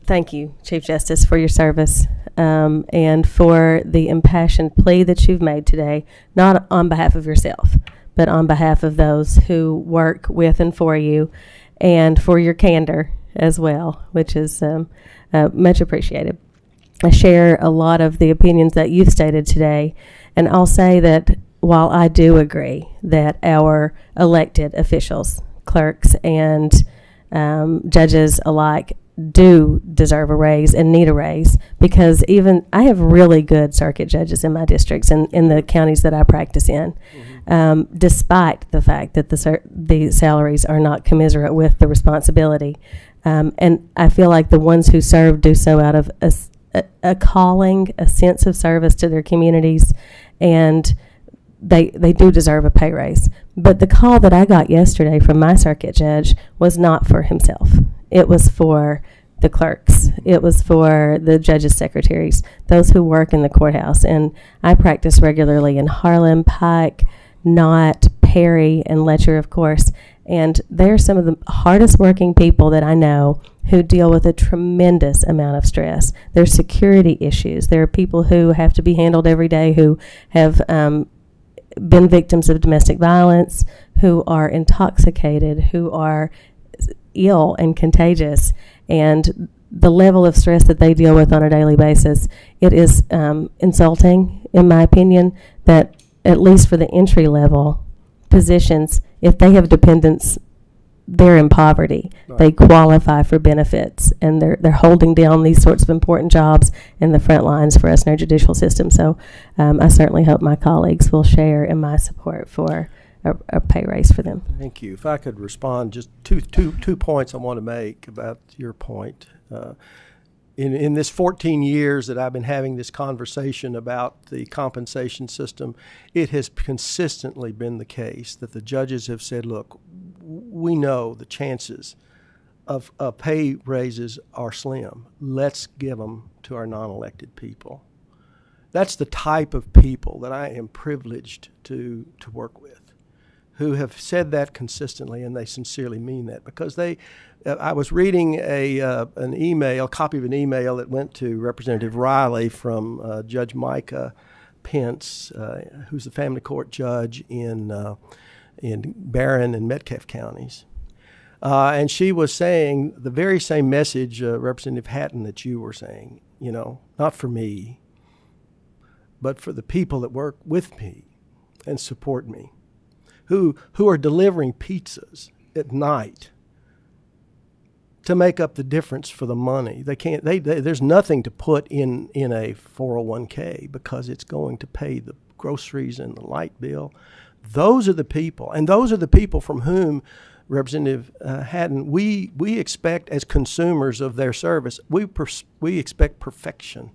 Thank you, Chief Justice, for your service and for the impassioned plea that you've made today, not on behalf of yourself, but on behalf of those who work with and for you, and for your candor as well, which is much appreciated. I share a lot of the opinions that you've stated today, and I'll say that while I do agree that our elected officials, clerks and judges alike, do deserve a raise and need a raise, because even I have really good circuit judges in my districts and in the counties that I practice in, despite the fact that the salaries are not commensurate with the responsibility. And I feel like the ones who serve do so out of a calling, a sense of service to their communities, and they do deserve a pay raise. But the call that I got yesterday from my circuit judge was not for himself. It was for the clerks. It was for the judges' secretaries, those who work in the courthouse. And I practice regularly in Harlan, Pike, Knott, Perry, and Letcher, of course. And they're some of the hardest working people that I know who deal with a tremendous amount of stress. There's security issues. There are people who have to be handled every day who have been victims of domestic violence, who are intoxicated, who are ill and contagious, and the level of stress that they deal with on a daily basis, it is insulting, in my opinion, that at least for the entry level positions, if they have dependents, they're in poverty. Right. They qualify for benefits, and they're holding down these sorts of important jobs in the front lines for us in our judicial system. So I certainly hope my colleagues will share in my support for a pay raise for them. Thank you. If I could respond, just two points I want to make about your point. in this 14 years that I've been having this conversation about the compensation system, it has consistently been the case that the judges have said, look, we know the chances of pay raises are slim. Let's give them to our non-elected people. That's the type of people that I am privileged to work with, who have said that consistently, and they sincerely mean that, because I was reading a copy of an email that went to Representative Riley from Judge Micah Pence, who's the family court judge in Barron and Metcalfe counties. And she was saying the very same message, Representative Hatton, that you were saying, not for me, but for the people that work with me and support me, who are delivering pizzas at night to make up the difference for the money. There's nothing to put in a 401k because it's going to pay the groceries and the light bill. Those are the people, and those are the people from whom, Representative Hatton, we expect as consumers of their service, we expect perfection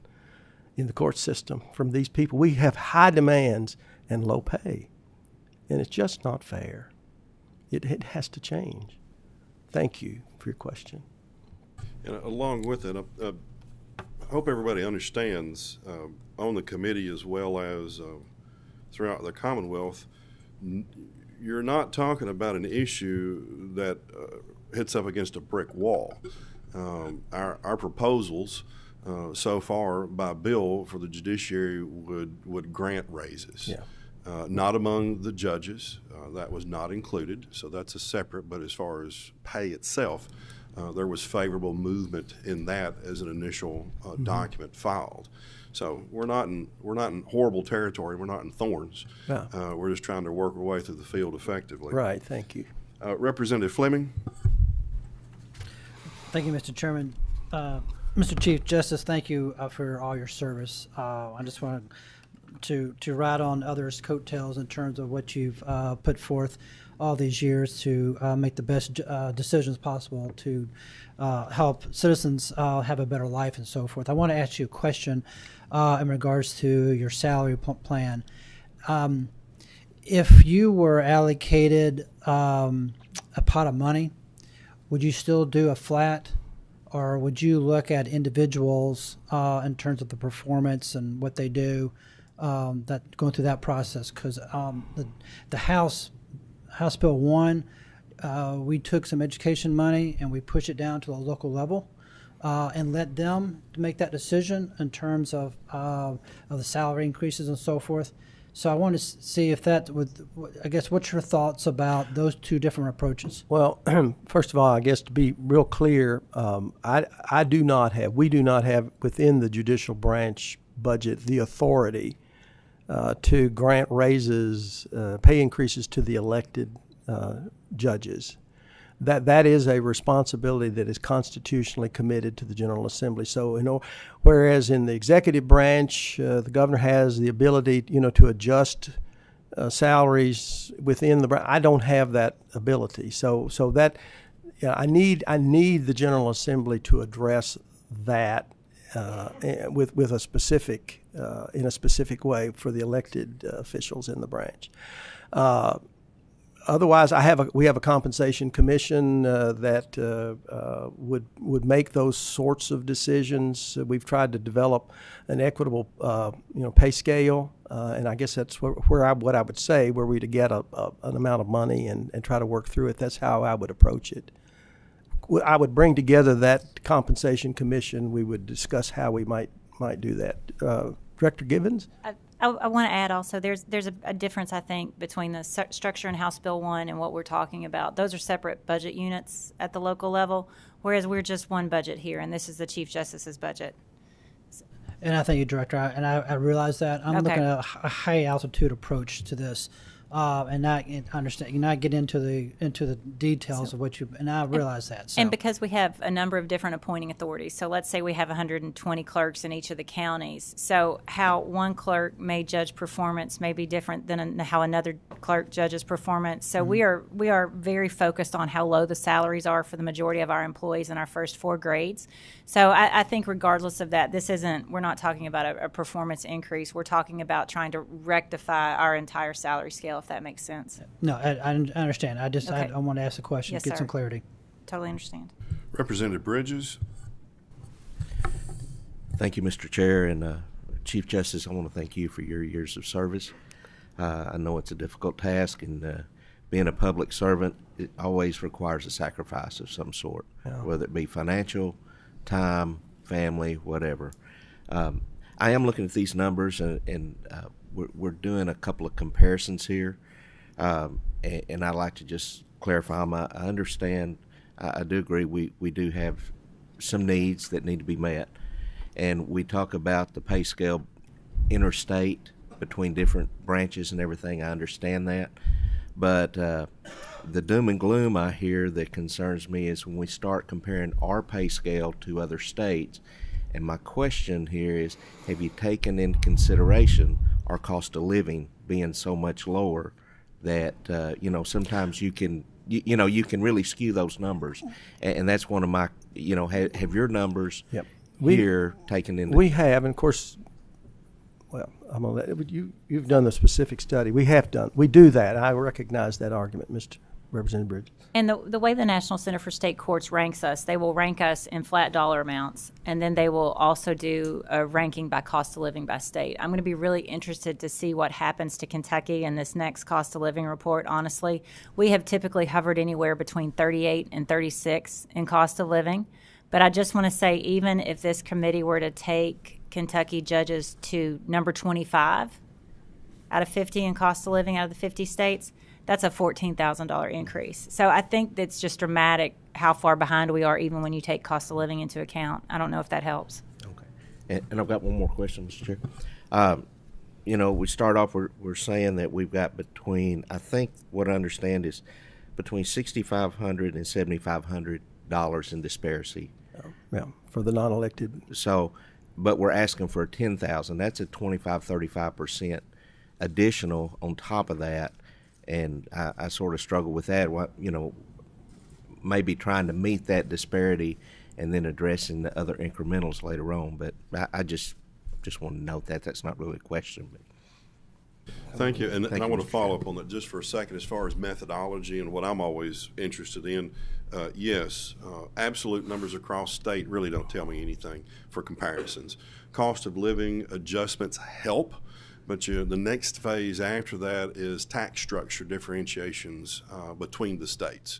in the court system from these people. We have high demands and low pay, and it's just not fair. It has to change. Thank you for your question. And along with it, I hope everybody understands on the committee as well as throughout the Commonwealth, you're not talking about an issue that hits up against a brick wall. Our proposals so far by bill for the judiciary would grant raises. Yeah. Not among the judges. That was not included, so that's a separate. But as far as pay itself, there was favorable movement in that as an initial document filed. So we're not in horrible territory. We're not in thorns. No. We're just trying to work our way through the field effectively. Right. Thank you. Representative Fleming. Thank you, Mr. Chairman. Mr. Chief Justice, thank you for all your service. I just want to ride on others' coattails in terms of what you've put forth all these years to make the best decisions possible to help citizens have a better life and so forth. I want to ask you a question in regards to your salary plan. If you were allocated a pot of money, would you still do a flat, or would you look at individuals in terms of the performance and what they do, that going through that process? Because the House Bill 1, we took some education money and we pushed it down to a local level and let them make that decision in terms of the salary increases and so forth. So I want to see if that would, I guess, what's your thoughts about those two different approaches? Well, first of all, I guess to be real clear, we do not have within the judicial branch budget the authority to grant raises, pay increases to the elected judges. That is a responsibility that is constitutionally committed to the General Assembly. So, whereas in the executive branch, the governor has the ability, to adjust salaries within the branch. I don't have that ability. So that I need the General Assembly to address that with a specific in a specific way for the elected officials in the branch. Otherwise, we have a compensation commission that would make those sorts of decisions. We've tried to develop an equitable, pay scale, and I guess that's what I would say, were we to get an amount of money and try to work through it. That's how I would approach it. I would bring together that compensation commission. We would discuss how we might do that. Director Givens? I want to add also, there's a difference, I think, between the structure in House Bill 1 and what we're talking about. Those are separate budget units at the local level, whereas we're just one budget here, and this is the Chief Justice's budget. And I thank you, Director, and I realize that. I'm looking at a high-altitude approach to this. and not understand, not get into the details of what you. And I realize that. So. And because we have a number of different appointing authorities, so let's say we have 120 clerks in each of the counties. So how one clerk may judge performance may be different than how another clerk judges performance. So we are very focused on how low the salaries are for the majority of our employees in our first 4 grades. So I think regardless of that, we're not talking about a performance increase. We're talking about trying to rectify our entire salary scale, if that makes sense. No, I understand. I want to ask the question, Yes, get sir. some clarity. Totally understand. Representative Bridges. Thank you, Mr. Chair, and Chief Justice, I want to thank you for your years of service. I know it's a difficult task, and being a public servant, it always requires a sacrifice of some sort, whether it be financial, time, family, whatever. I am looking at these numbers, and we're doing a couple of comparisons here, and I'd like to just clarify them. I understand, I do agree we do have some needs that need to be met, and we talk about the pay scale interstate between different branches and everything. I understand that, but the doom and gloom I hear that concerns me is when we start comparing our pay scale to other states. And my question here is, have you taken into consideration our cost of living being so much lower that sometimes you can really skew those numbers, and that's one of my have your numbers here taken into. We have, and of course, well, I'm gonna let you've done the specific study. We do that. I recognize that argument, Mr. Representative Bridges. And the way the National Center for State Courts ranks us, they will rank us in flat dollar amounts, and then they will also do a ranking by cost of living by state. I'm going to be really interested to see what happens to Kentucky in this next cost of living report, honestly. We have typically hovered anywhere between 38 and 36 in cost of living. But I just want to say, even if this committee were to take Kentucky judges to number 25 out of 50 in cost of living out of the 50 states, that's a $14,000 increase. So I think that's just dramatic how far behind we are, even when you take cost of living into account. I don't know if that helps. Okay. And I've got one more question, Mr. Chair. We start off, we're saying that we've got I think what I understand is between $6,500 and $7,500 in disparity. Yeah, for the non-elected. So, but we're asking for $10,000. That's a 35% additional on top of that. And I sort of struggle with that. Maybe trying to meet that disparity and then addressing the other incrementals later on. But I just want to note that that's not really a question. But Thank you. And I want to follow up on that just for a second as far as methodology and what I'm always interested in. Yes, absolute numbers across state really don't tell me anything for comparisons. Cost of living adjustments help. But the next phase after that is tax structure differentiations between the states.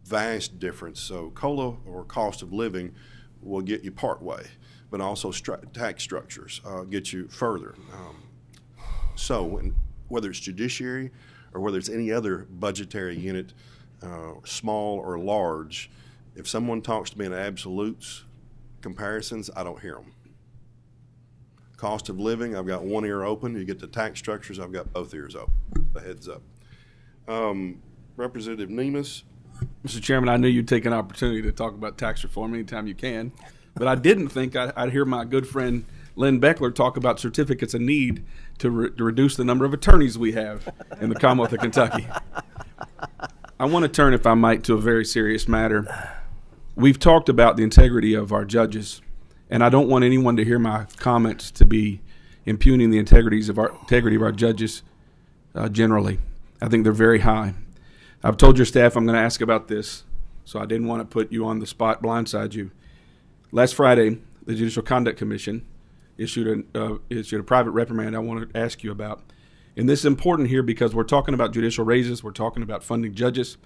Vast difference. So COLA or cost of living will get you part way, but also tax structures get you further. Whether it's judiciary or whether it's any other budgetary unit, small or large, if someone talks to me in absolutes comparisons, I don't hear them. Cost of living, I've got one ear open. You get the tax structures, I've got both ears open. The heads up. Representative Nemus. Mr. Chairman, I knew you'd take an opportunity to talk about tax reform anytime you can, but I didn't think I'd hear my good friend Lynn Beckler talk about certificates of need to reduce the number of attorneys we have in the Commonwealth of Kentucky. I want to turn, if I might, to a very serious matter. We've talked about the integrity of our judges. And I don't want anyone to hear my comments to be impugning the integrity of our judges generally. I think they're very high. I've told your staff I'm going to ask about this, so I didn't want to put you on the spot, blindside you. Last Friday, the Judicial Conduct Commission issued a private reprimand I want to ask you about. And this is important here because we're talking about judicial raises. We're talking about funding judges.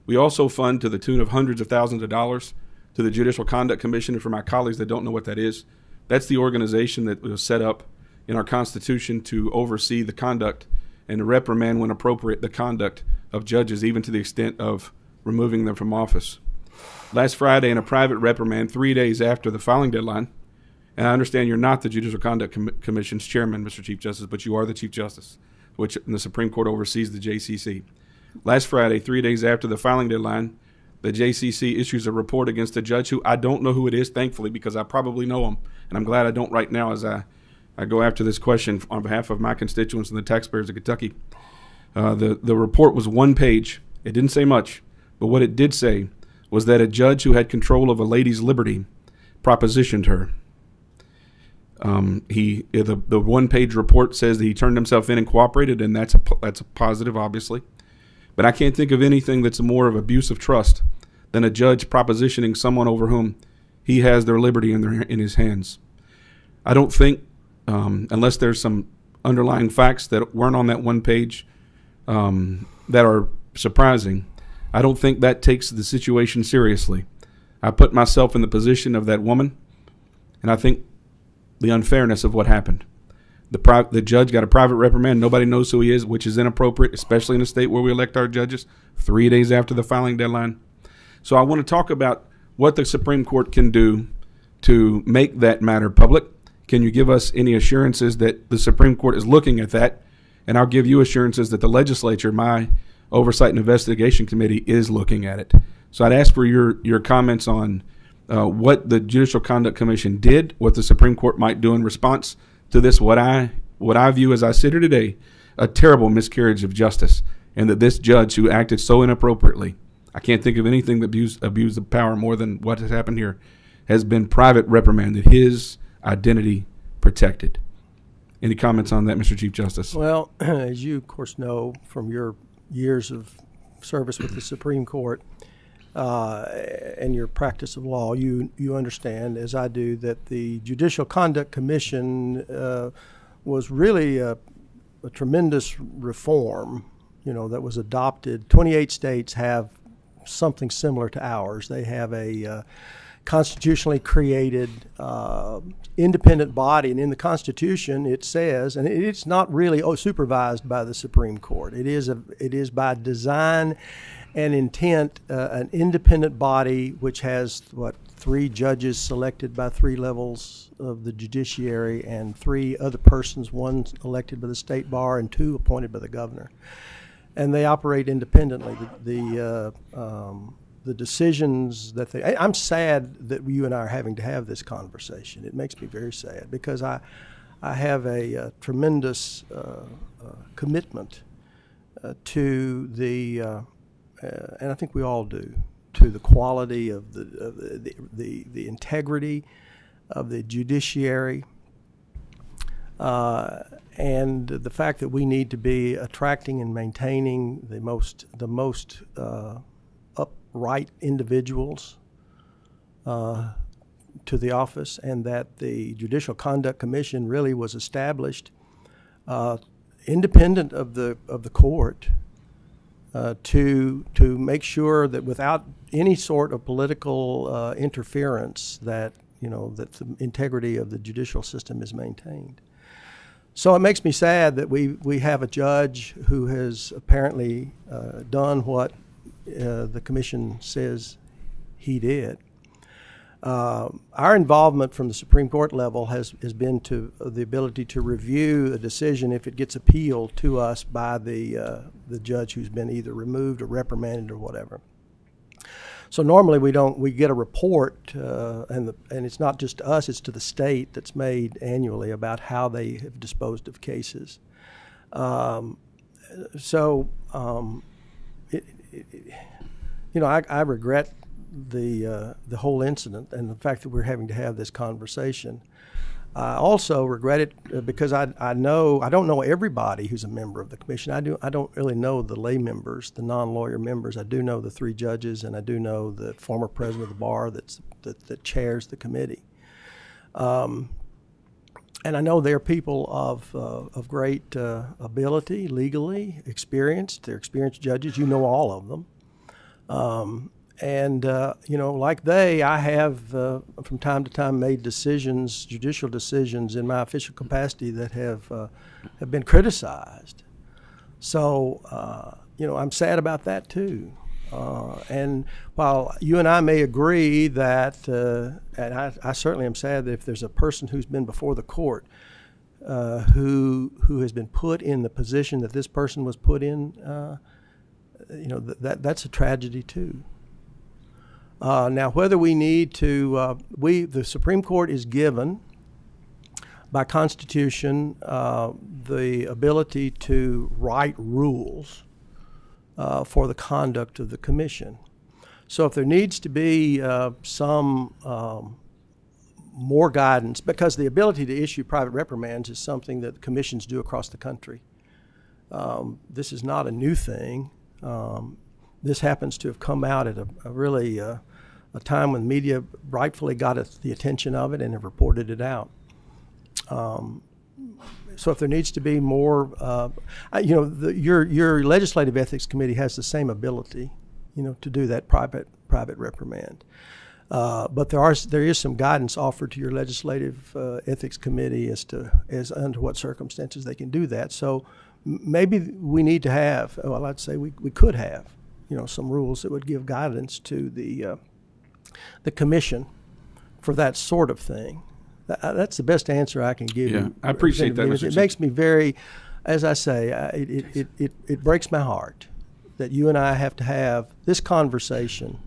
We also fund to the tune of hundreds of thousands of dollars to the Judicial Conduct Commission. And for my colleagues that don't know what that is, that's the organization that was set up in our Constitution to oversee the conduct and to reprimand when appropriate the conduct of judges, even to the extent of removing them from office. Last Friday, in a private reprimand 3 days after the filing deadline, and I understand you're not the Judicial Conduct Commission's chairman, Mr. Chief Justice, but you are the Chief Justice. which the Supreme Court oversees the JCC. Last Friday, 3 days after the filing deadline, the JCC issues a report against a judge who I don't know who it is, thankfully, because I probably know him, and I'm glad I don't right now as I go after this question on behalf of my constituents and the taxpayers of Kentucky. The report was 1 page. It didn't say much, but what it did say was that a judge who had control of a lady's liberty propositioned her. The 1 page report says that he turned himself in and cooperated, and that's a positive, obviously. But I can't think of anything that's more of abuse of trust than a judge propositioning someone over whom he has their liberty in his hands. I don't think, unless there's some underlying facts that weren't on that 1 page that are surprising, I don't think that takes the situation seriously. I put myself in the position of that woman, and I think the unfairness of what happened. The judge got a private reprimand. Nobody knows who he is, which is inappropriate, especially in a state where we elect our judges 3 days after the filing deadline. So I want to talk about what the Supreme Court can do to make that matter public. Can you give us any assurances that the Supreme Court is looking at that? And I'll give you assurances that the legislature, my Oversight and Investigation Committee, is looking at it. So I'd ask for your comments on what the Judicial Conduct Commission did, what the Supreme Court might do in response to this, what I view as I sit here today, a terrible miscarriage of justice, and that this judge who acted so inappropriately, I can't think of anything that abused the power more than what has happened here, has been private reprimanded, his identity protected. Any comments on that, Mr. Chief Justice? Well, as you, of course, know from your years of service with the Supreme Court and your practice of law, you understand, as I do, that the Judicial Conduct Commission was really a tremendous reform, that was adopted. 28 states have something similar to ours. They have a constitutionally created independent body, and in the Constitution it says, and it's not really supervised by the Supreme Court. It is by design and intent an independent body which has 3 judges selected by 3 levels of the judiciary and 3 other persons, 1 elected by the state bar and 2 appointed by the governor, and they operate independently. The decisions that I'm sad that you and I are having to have this conversation. It makes me very sad because I have a tremendous commitment to the, and I think we all do, to the quality of the integrity of the judiciary, and the fact that we need to be attracting and maintaining the most upright individuals to the office, and that the Judicial Conduct Commission really was established independent of the court to make sure that without any sort of political interference that that the integrity of the judicial system is maintained. So it makes me sad that we have a judge who has apparently done what the commission says he did. Our involvement from the Supreme Court level has been to the ability to review a decision if it gets appealed to us by the judge who's been either removed or reprimanded or whatever. So normally we get a report, and it's not just to us, it's to the state that's made annually about how they have disposed of cases. I regret the whole incident and the fact that we're having to have this conversation. I also regret it because I don't know everybody who's a member of the commission. I don't really know the lay members, the non-lawyer members. I do know the 3 judges, and I do know the former president of the bar that chairs the committee. And I know they're people of great ability, legally experienced. They're experienced judges. You know all of them. Like I have from time to time made judicial decisions in my official capacity that have been criticized. So, I'm sad about that too. And while you and I may agree that, and I certainly am sad that if there's a person who's been before the court who has been put in the position that this person was put in, that's a tragedy too. Now, whether we need to, the Supreme Court is given by Constitution the ability to write rules for the conduct of the commission. So if there needs to be some more guidance, because the ability to issue private reprimands is something that commissions do across the country. This is not a new thing. This happens to have come out at a really a time when media rightfully got the attention of it and have reported it out. So if there needs to be more, your legislative ethics committee has the same ability, to do that private reprimand. But there is some guidance offered to your legislative ethics committee as under what circumstances they can do that. So maybe we need to have, I'd say we could have, some rules that would give guidance to the commission for that sort of thing. That's the best answer I can give you. I appreciate that, Mr. It makes me very, as I say, it breaks my heart that you and I have to have this conversation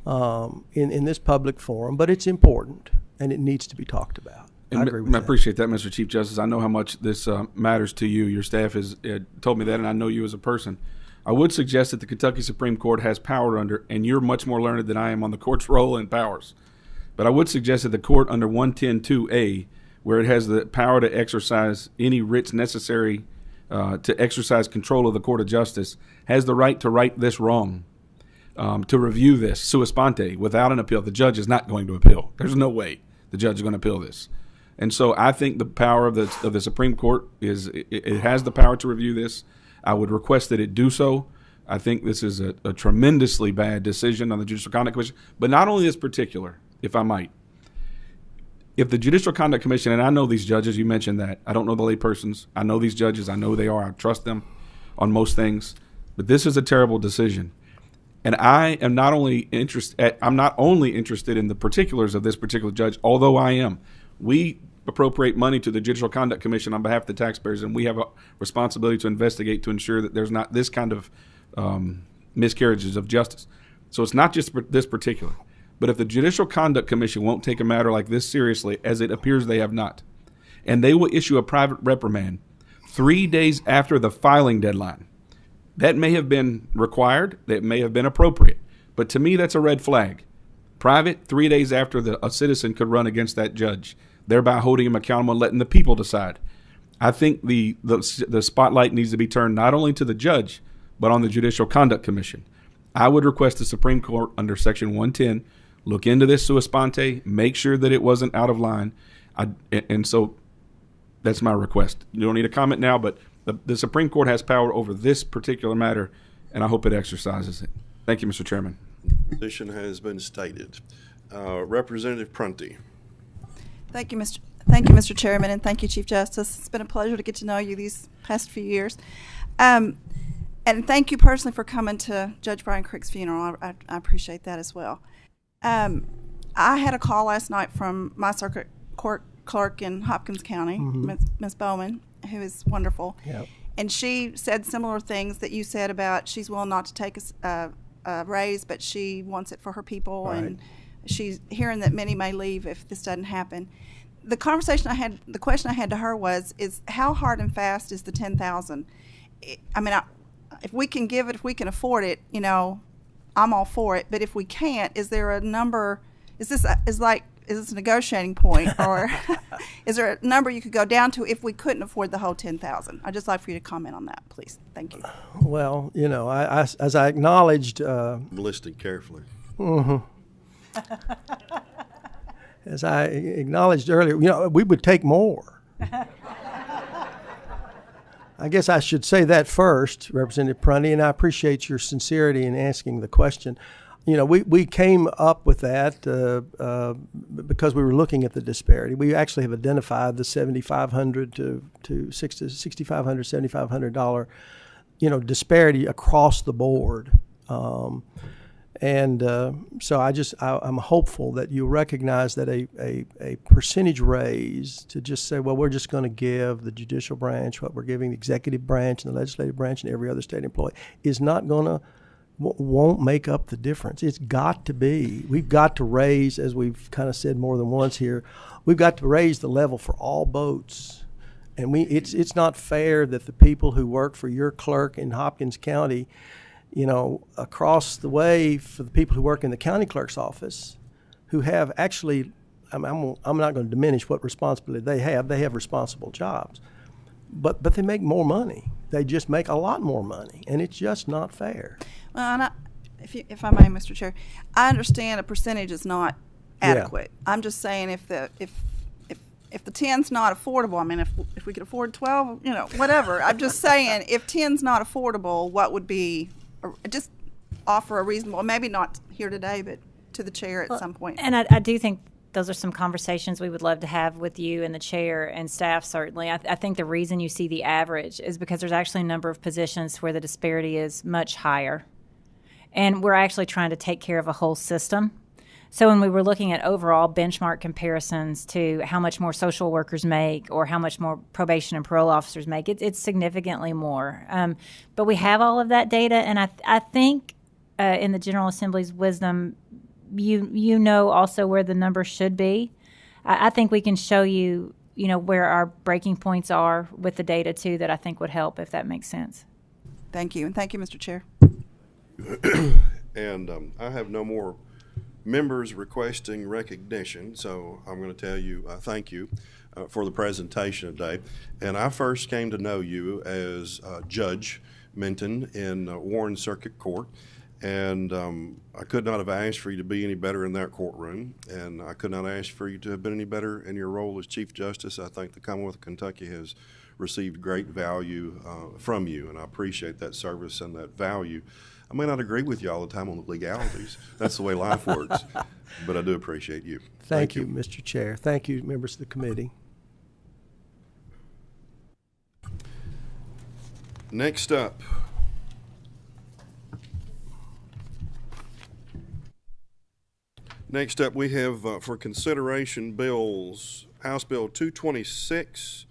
in this public forum, but it's important and it needs to be talked about. I agree with that. I appreciate that, Mr. Chief Justice. I know how much this matters to you. Your staff has told me that, and I know you as a person. I would suggest that the Kentucky Supreme Court has power under, and you're much more learned than I am on the court's role and powers, but I would suggest that the court under 110.2a, where it has the power to exercise any writs necessary to exercise control of the Court of Justice, has the right to right this wrong. To review this sua sponte without an appeal. The judge is not going to appeal. There's no way the judge is going to appeal this. And so I think the power of the Supreme Court it has the power to review this. I would request that it do so. I think this is a tremendously bad decision on the Judicial Conduct Commission, but not only this particular, if I might. If the Judicial Conduct Commission, and I know these judges, you mentioned that. I don't know the lay-persons. I know these judges. I know they are. I trust them on most things. But this is a terrible decision. And I am not only I'm not only interested in the particulars of this particular judge, although I am. We appropriate money to the Judicial Conduct Commission on behalf of the taxpayers, and we have a responsibility to investigate to ensure that there's not this kind of miscarriages of justice. So it's not just this particular. But if the Judicial Conduct Commission won't take a matter like this seriously, as it appears they have not, and they will issue a private reprimand 3 days after the filing deadline, that may have been required, that may have been appropriate. But to me, that's a red flag. Private, 3 days after a citizen could run against that judge, thereby holding him accountable and letting the people decide. I think the spotlight needs to be turned not only to the judge, but on the Judicial Conduct Commission. I would request the Supreme Court under Section 110 look into this sua sponte, make sure that it wasn't out of line. And so that's my request. You don't need a comment now, but the Supreme Court has power over this particular matter, and I hope it exercises it. Thank you, Mr. Chairman. Position has been stated. Representative Prunty. Thank you, Mr. Chairman, and thank you, Chief Justice. It's been a pleasure to get to know you these past few years. And thank you personally for coming to Judge Brian Crick's funeral. I appreciate that as well. I had a call last night from my circuit court clerk in Hopkins County, Ms. Bowman, who is wonderful. Yep. And she said similar things that you said about she's willing not to take a raise, but she wants it for her people, right. And she's hearing that many may leave if this doesn't happen. The question I had to her is how hard and fast is the $10,000? I mean, if we can give it, if we can afford it, I'm all for it. But if we can't, is there a number? Is this a negotiating point, or is there a number you could go down to if we couldn't afford the whole $10,000? I'd just like for you to comment on that, please. Thank you. Well, as I acknowledged, listed carefully. Mm-hmm. As I acknowledged earlier, we would take more. I guess I should say that first, Representative Prunty, and I appreciate your sincerity in asking the question. We came up with that because we were looking at the disparity. We actually have identified the $7,500 to $6,500, $7,500 disparity across the board. And so I'm hopeful that you recognize that a percentage raise to just say, well, we're just going to give the judicial branch what we're giving the executive branch and the legislative branch and every other state employee is not going to, won't make up the difference. It's got to be. We've got to raise, as we've kind of said more than once here, we've got to raise the level for all boats. And it's not fair that the people who work for your clerk in Hopkins County, you know, across the way for the people who work in the county clerk's office, who have actually, I'm not going to diminish what responsibility they have responsible jobs, but they make more money. They just make a lot more money, and it's just not fair. Well, and if I may, Mr. Chair, I understand a percentage is not adequate. Yeah. I'm just saying if the 10's not affordable, I mean, if we could afford 12, you know, whatever. I'm just saying if 10's not affordable, what would be, just offer a reasonable, maybe not here today, but to the chair at some point. And I do think those are some conversations we would love to have with you and the chair and staff, certainly. I think the reason you see the average is because there's actually a number of positions where the disparity is much higher. And we're actually trying to take care of a whole system. So when we were looking at overall benchmark comparisons to how much more social workers make or how much more probation and parole officers make, it's significantly more. But we have all of that data, and I think in the General Assembly's wisdom, you know also where the numbers should be. I think we can show you, you know, where our breaking points are with the data, too, that I think would help, if that makes sense. Thank you, and thank you, Mr. Chair. And I have no more members requesting recognition, so I'm going to tell you thank you for the presentation today. And I first came to know you as Judge Minton in Warren Circuit Court, and I could not have asked for you to be any better in that courtroom, and I could not ask for you to have been any better in your role as Chief Justice. I think the Commonwealth of Kentucky has received great value from you, and I appreciate that service and that value. I may not agree with you all the time on the legalities. That's the way life works. But I do appreciate you. Thank you, Mr. Chair. Thank you, members of the committee. Next up, we have for consideration bills, House Bill 226,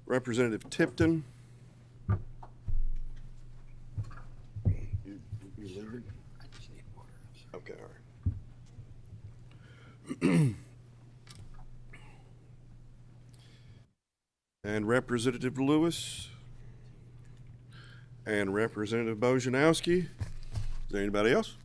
Representative Tipton. Okay, all right. And Representative Lewis and Representative Bojanowski. Is there anybody else?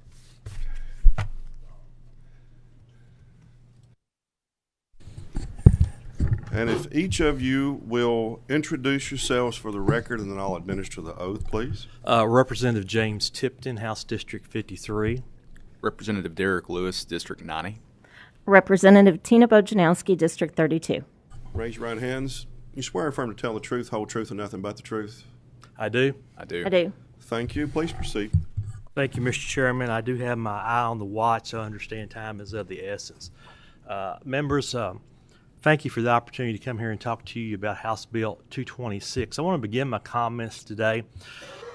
And if each of you will introduce yourselves for the record, and then I'll administer the oath, please. Representative James Tipton, House District 53. Representative Derek Lewis, District 90. Representative Tina Bojanowski, District 32. Raise your right hands. You swear or affirm to tell the truth, whole truth, and nothing but the truth? I do. I do. I do. Thank you. Please proceed. Thank you, Mr. Chairman. I do have my eye on the watch, so I understand time is of the essence. Members, thank you for the opportunity to come here and talk to you about House Bill 226. I want to begin my comments today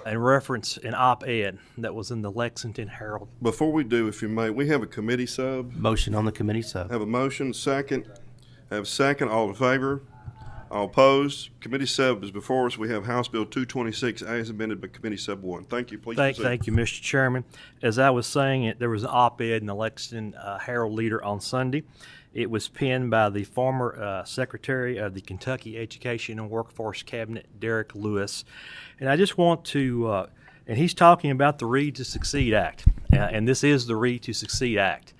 and reference an op-ed that was in the Lexington Herald. Before we do, if you may, we have a committee sub. Motion on the committee sub. Have a motion, second. Have a second. All in favor? All opposed? Committee sub is before us. We have House Bill 226 as amended by Committee Sub 1. Thank you. Please proceed. Thank you, Mr. Chairman. As I was saying, there was an op-ed in the Lexington Herald Leader on Sunday. It was penned by the former Secretary of the Kentucky Education and Workforce Cabinet, Derek Lewis. And I just want to, and he's talking about the Read to Succeed Act. And this is the Read to Succeed Act.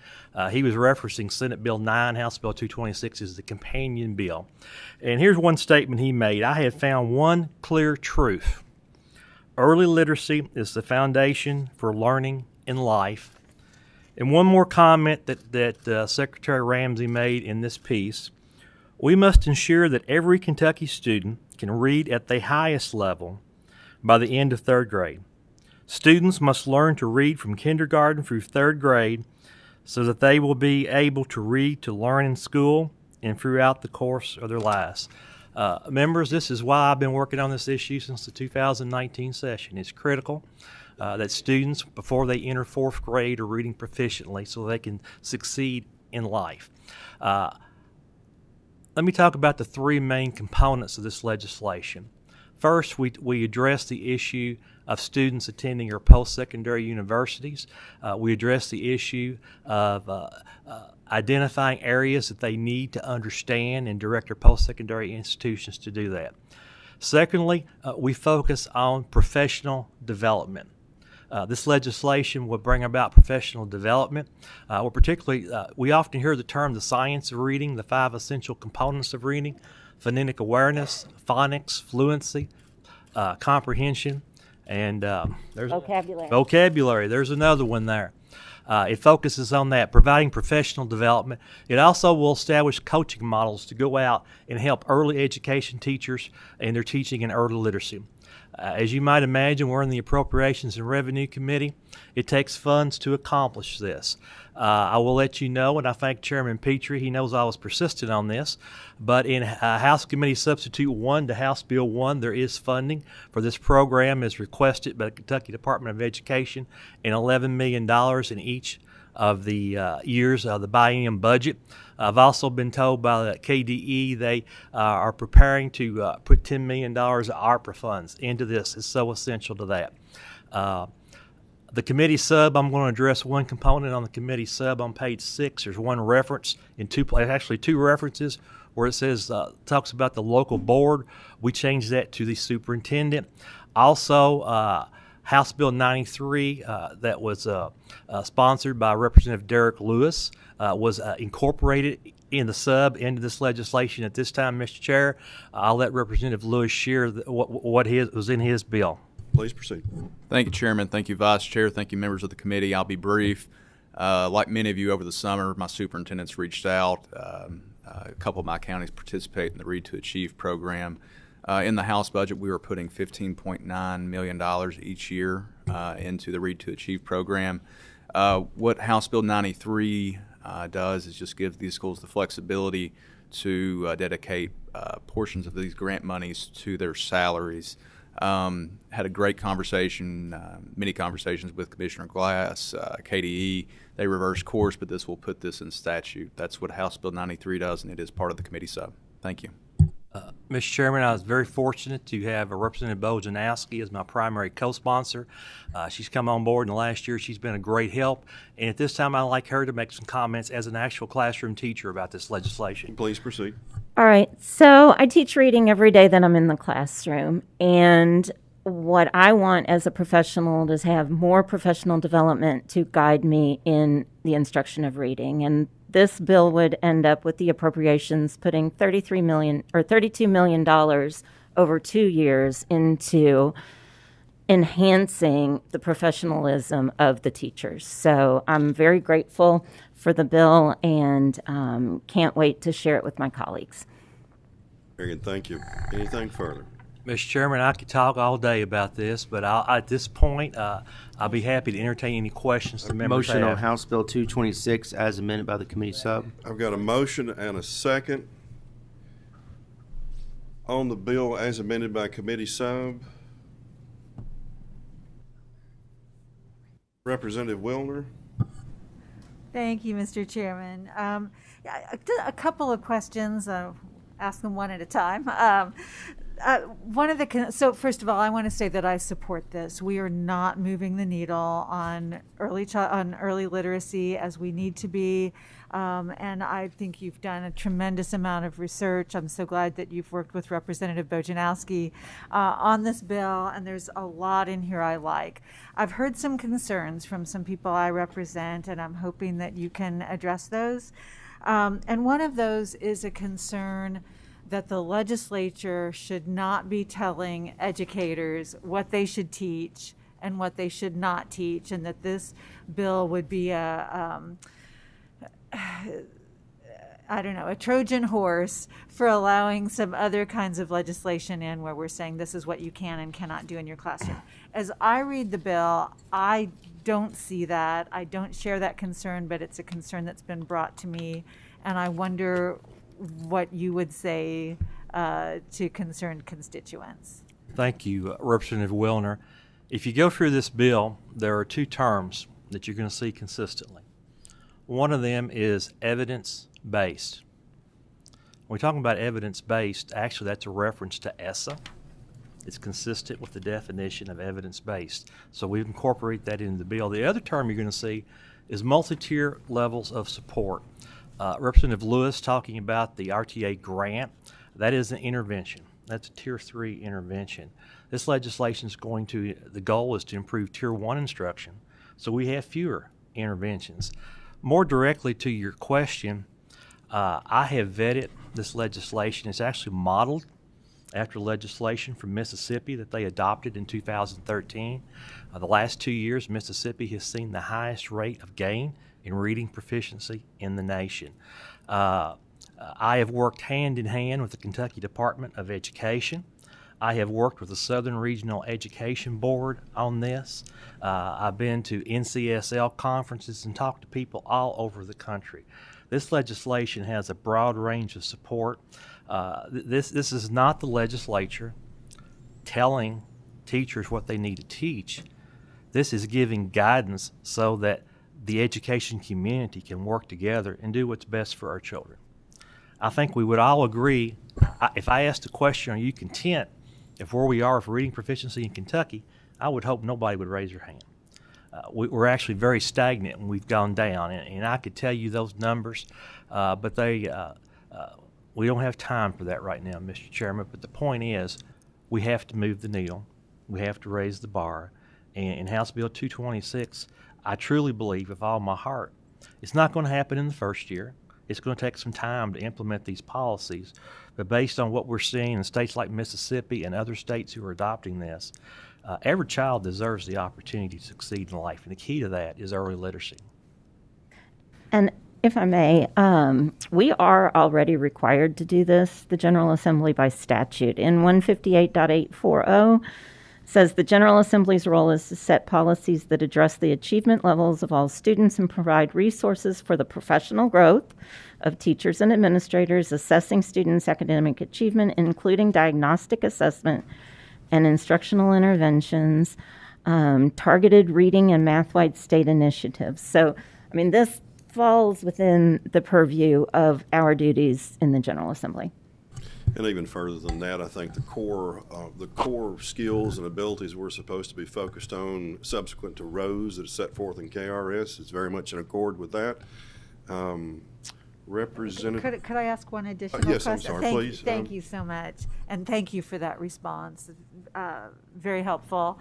He was referencing Senate Bill 9, House Bill 226 as the companion bill. And here's one statement he made. I have found one clear truth. Early literacy is the foundation for learning in life. And one more comment that Secretary Ramsey made in this piece. We must ensure that every Kentucky student can read at the highest level by the end of third grade. Students must learn to read from kindergarten through third grade so that they will be able to read to learn in school and throughout the course of their lives. Members, this is why I've been working on this issue since the 2019 session. It's critical that students, before they enter fourth grade, are reading proficiently so they can succeed in life. Let me talk about the three main components of this legislation. First, we address the issue of students attending our post-secondary universities. We address the issue of identifying areas that they need to understand and direct our post-secondary institutions to do that. Secondly, we focus on professional development. This legislation will bring about professional development. We often hear the term the science of reading, the 5 essential components of reading: phonetic awareness, phonics, fluency, comprehension, and there's vocabulary. There's another one there. It focuses on that, providing professional development. It also will establish coaching models to go out and help early education teachers in their teaching and early literacy. As you might imagine, we're in the Appropriations and Revenue Committee. It takes funds to accomplish this. I will let you know, and I thank Chairman Petrie. He knows I was persistent on this. But in House Committee Substitute 1 to House Bill 1, there is funding for this program as requested by the Kentucky Department of Education, and $11 million in each of the years of the biennium budget. I've also been told by the KDE they are preparing to put $10 million of ARPA funds into this. It's so essential to that. The committee sub, I'm going to address one component on the committee sub on page 6. There's one reference in two references where it says, talks about the local board. We changed that to the superintendent. Also, House Bill 93 that was sponsored by Representative Derek Lewis was incorporated in the sub into this legislation at this time, Mr. Chair. I'll let Representative Lewis share what was in his bill. Please proceed. Thank you, Chairman. Thank you, Vice Chair. Thank you, members of the committee. I'll be brief. Like many of you over the summer, my superintendents reached out. A couple of my counties participate in the Read to Achieve program. In the House budget, we were putting $15.9 million each year into the Read to Achieve program. What House Bill 93 does is just give these schools the flexibility to dedicate portions of these grant monies to their salaries. Had a great conversation, many conversations with Commissioner Glass, KDE. They reversed course, but this will put this in statute. That's what House Bill 93 does, and it is part of the committee sub. Thank you. Mr. Chairman, I was very fortunate to have Representative Bojanowski as my primary co-sponsor. She's come on board in the last year. She's been a great help. And at this time, I'd like her to make some comments as an actual classroom teacher about this legislation. Please proceed. All right. So I teach reading every day that I'm in the classroom. And what I want as a professional is have more professional development to guide me in the instruction of reading. And this bill would end up with the appropriations putting $32 million over 2 years into enhancing the professionalism of the teachers. So I'm very grateful for the bill and can't wait to share it with my colleagues. Very good. Thank you. Anything further? Mr. Chairman, I could talk all day about this, but at this point, I'll be happy to entertain any questions the members Motion have. on House Bill 226 as amended by the committee sub. I've got a motion and a second on the bill as amended by committee sub. Representative Wilner. Thank you, Mr. Chairman. A couple of questions. Ask them one at a time. So first of all, I want to say that I support this. We are not moving the needle on early literacy as we need to be, and I think you've done a tremendous amount of research. I'm so glad that you've worked with Representative Bojanowski on this bill, and there's a lot in here I like. I've heard some concerns from some people I represent, and I'm hoping that you can address those. And one of those is a concern that the legislature should not be telling educators what they should teach and what they should not teach, and that this bill would be a Trojan horse for allowing some other kinds of legislation in where we're saying this is what you can and cannot do in your classroom. As I read the bill, I don't see that. I don't share that concern, but it's a concern that's been brought to me, and I wonder what you would say to concerned constituents. Thank you, Representative Wilner. If you go through this bill, there are two terms that you're going to see consistently. One of them is evidence-based. When we're talking about evidence-based, actually that's a reference to ESSA. It's consistent with the definition of evidence-based. So we've incorporated that into the bill. The other term you're going to see is multi-tier levels of support. Representative Lewis talking about the RTA grant. That is an intervention. That's a Tier 3 intervention. This legislation is the goal is to improve Tier 1 instruction, so we have fewer interventions. More directly to your question, I have vetted this legislation. It's actually modeled after legislation from Mississippi that they adopted in 2013. The last 2 years, Mississippi has seen the highest rate of gain in reading proficiency in the nation. I have worked hand in hand with the Kentucky Department of Education. I have worked with the Southern Regional Education Board on this. I've been to NCSL conferences and talked to people all over the country. This legislation has a broad range of support. This is not the legislature telling teachers what they need to teach. This is giving guidance so that the education community can work together and do what's best for our children. I think we would all agree, if I asked the question, are you content if where we are for reading proficiency in Kentucky, I would hope nobody would raise their hand. We're actually very stagnant and we've gone down, and I could tell you those numbers, but we don't have time for that right now, Mr. Chairman. But the point is, we have to move the needle. We have to raise the bar. And in House Bill 226, I truly believe with all my heart, it's not going to happen in the first year. It's going to take some time to implement these policies. But based on what we're seeing in states like Mississippi and other states who are adopting this, every child deserves the opportunity to succeed in life. And the key to that is early literacy. And if I may, we are already required to do this, the General Assembly, by statute. In 158.840 says the General Assembly's role is to set policies that address the achievement levels of all students and provide resources for the professional growth of teachers and administrators, assessing students' academic achievement, including diagnostic assessment and instructional interventions, targeted reading and math-wide state initiatives. So, I mean, this falls within the purview of our duties in the General Assembly. And even further than that, I think the core skills and abilities we're supposed to be focused on subsequent to rows that is set forth in KRS is very much in accord with that. Representative, could I ask one additional yes, question? I'm sorry, please. Thank you so much, and thank you for that response. Very helpful.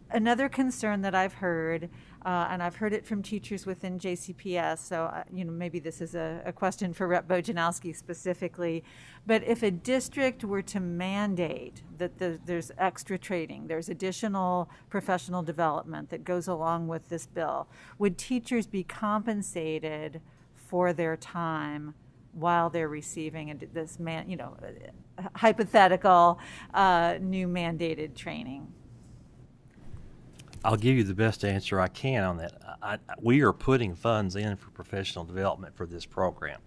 Another concern that I've heard, and I've heard it from teachers within JCPS, so maybe this is a question for Rep. Bojanowski specifically, but if a district were to mandate that there's extra training, there's additional professional development that goes along with this bill, would teachers be compensated for their time while they're receiving this hypothetical new mandated training? I'll give you the best answer I can on that. We are putting funds in for professional development for this program.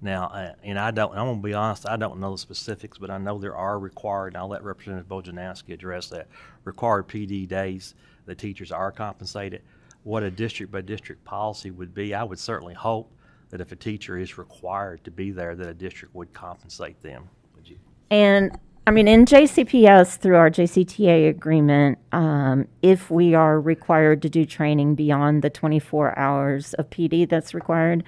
Now, and I'm going to be honest, I don't know the specifics, but I know there are required, and I'll let Representative Bojanowski address that, required PD days that teachers are compensated. What a district-by-district policy would be, I would certainly hope that if a teacher is required to be there, that a district would compensate them. Would you? And I mean, in JCPS, through our JCTA agreement, if we are required to do training beyond the 24 hours of PD that's required,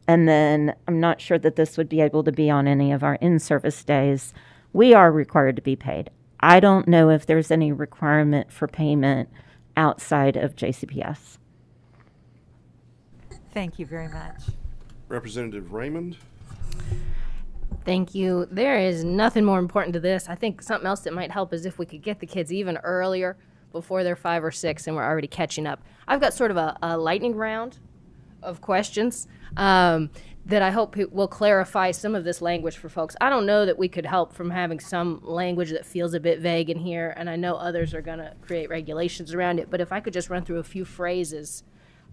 and then I'm not sure that this would be able to be on any of our in-service days, we are required to be paid. I don't know if there's any requirement for payment outside of JCPS. Thank you very much. Representative Raymond. Thank you. There is nothing more important to this. I think something else that might help is if we could get the kids even earlier, before they're 5 or 6 and we're already catching up. I've got sort of a lightning round of questions that I hope will clarify some of this language for folks. I don't know that we could help from having some language that feels a bit vague in here, and I know others are going to create regulations around it, but if I could just run through a few phrases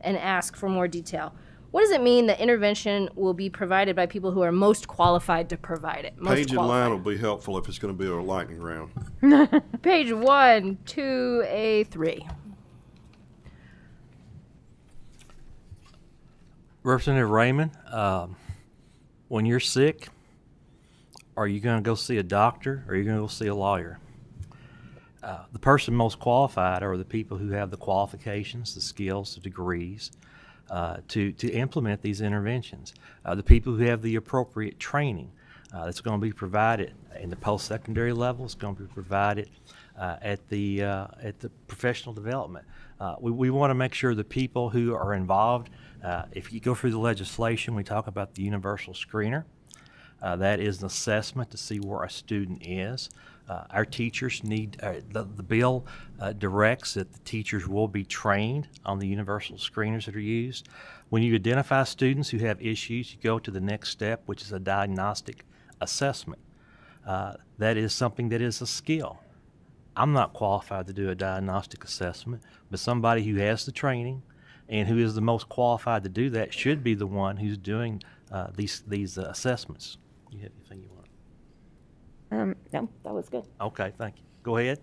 and ask for more detail. what does it mean that intervention will be provided by people who are most qualified to provide it? Page and line will be helpful if it's going to be a lightning round. Page 1, 2A3. Representative Raymond, when you're sick, are you going to go see a doctor or are you going to go see a lawyer? The person most qualified are the people who have the qualifications, the skills, the degrees to implement these interventions. The people who have the appropriate training that's going to be provided in the post-secondary level, it's going to be provided at the professional development. We want to make sure the people who are involved, if you go through the legislation, we talk about the universal screener. That is an assessment to see where a student is. Our teachers need, the bill directs that the teachers will be trained on the universal screeners that are used. When you identify students who have issues, you go to the next step, which is a diagnostic assessment. That is something that is a skill. I'm not qualified to do a diagnostic assessment, but somebody who has the training and who is the most qualified to do that should be the one who's doing these assessments. You have anything you want? No, that was good. Okay, thank you. Go ahead.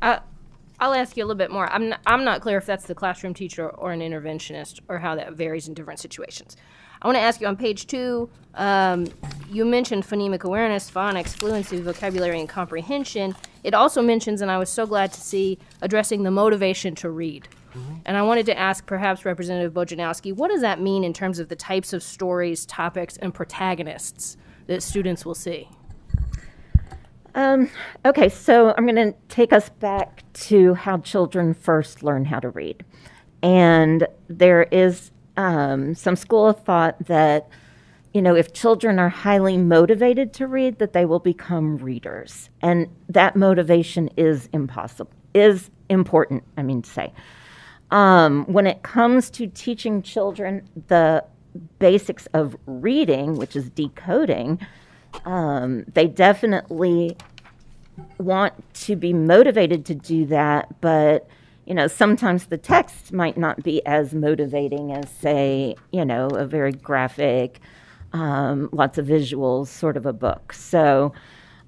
I'll ask you a little bit more. I'm not clear if that's the classroom teacher or an interventionist or how that varies in different situations. I want to ask you on page 2, you mentioned phonemic awareness, phonics, fluency, vocabulary, and comprehension. It also mentions, and I was so glad to see, addressing the motivation to read. And I wanted to ask perhaps Representative Bojanowski, what does that mean in terms of the types of stories, topics, and protagonists that students will see? Okay, so I'm going to take us back to how children first learn how to read. And there is some school of thought that, if children are highly motivated to read, that they will become readers. And that motivation is important, to say. When it comes to teaching children the basics of reading, which is decoding, they definitely want to be motivated to do that, but sometimes the text might not be as motivating as, say, a very graphic, lots of visuals sort of a book. So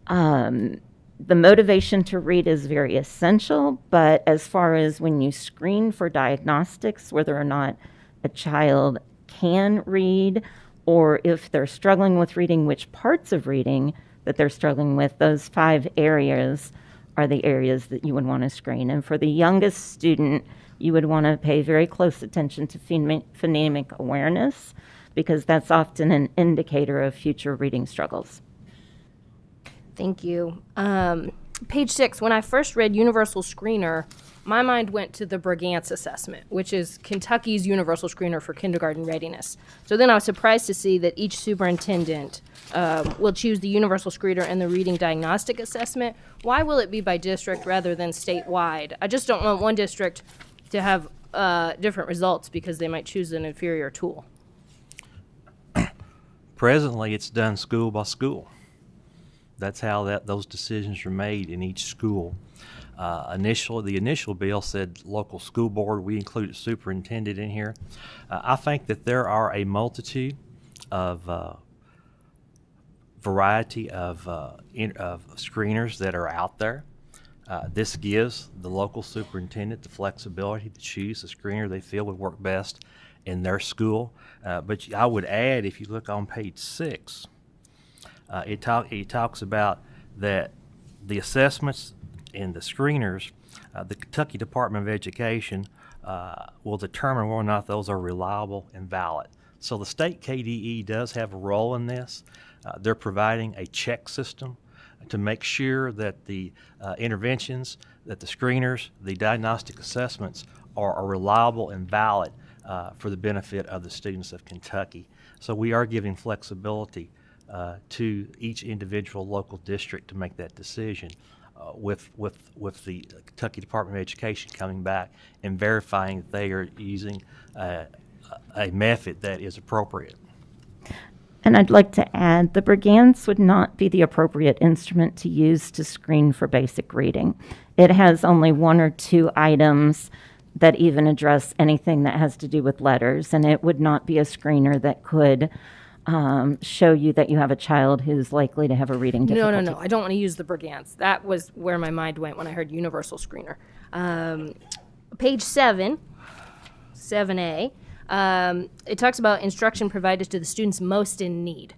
the motivation to read is very essential, but as far as when you screen for diagnostics, whether or not a child can read, or if they're struggling with reading, which parts of reading that they're struggling with, those 5 areas are the areas that you would want to screen. And for the youngest student, you would want to pay very close attention to phonemic awareness, because that's often an indicator of future reading struggles. Thank you. Page 6, when I first read Universal Screener, my mind went to the Brigance assessment, which is Kentucky's universal screener for kindergarten readiness. So then I was surprised to see that each superintendent will choose the universal screener and the reading diagnostic assessment. Why will it be by district rather than statewide? I just don't want one district to have different results because they might choose an inferior tool. Presently, it's done school by school. That's how those decisions are made in each school. The initial bill said local school board. We included superintendent in here. I think that there are a multitude of variety of screeners that are out there. This gives the local superintendent the flexibility to choose a screener they feel would work best in their school. But I would add, if you look on page 6, it talks about that the assessments and the screeners, the Kentucky Department of Education will determine whether or not those are reliable and valid. So the state KDE does have a role in this. They're providing a check system to make sure that the interventions, that the screeners, the diagnostic assessments are reliable and valid for the benefit of the students of Kentucky. So we are giving flexibility to each individual local district to make that decision, with the Kentucky Department of Education coming back and verifying that they are using a method that is appropriate. And I'd like to add, the Brigance would not be the appropriate instrument to use to screen for basic reading. It has only 1 or 2 items that even address anything that has to do with letters, and it would not be a screener that could show you that you have a child who's likely to have a reading difficulty. No. I don't want to use the Brigance. That was where my mind went when I heard universal screener. Page 7, 7A, it talks about instruction provided to the students most in need.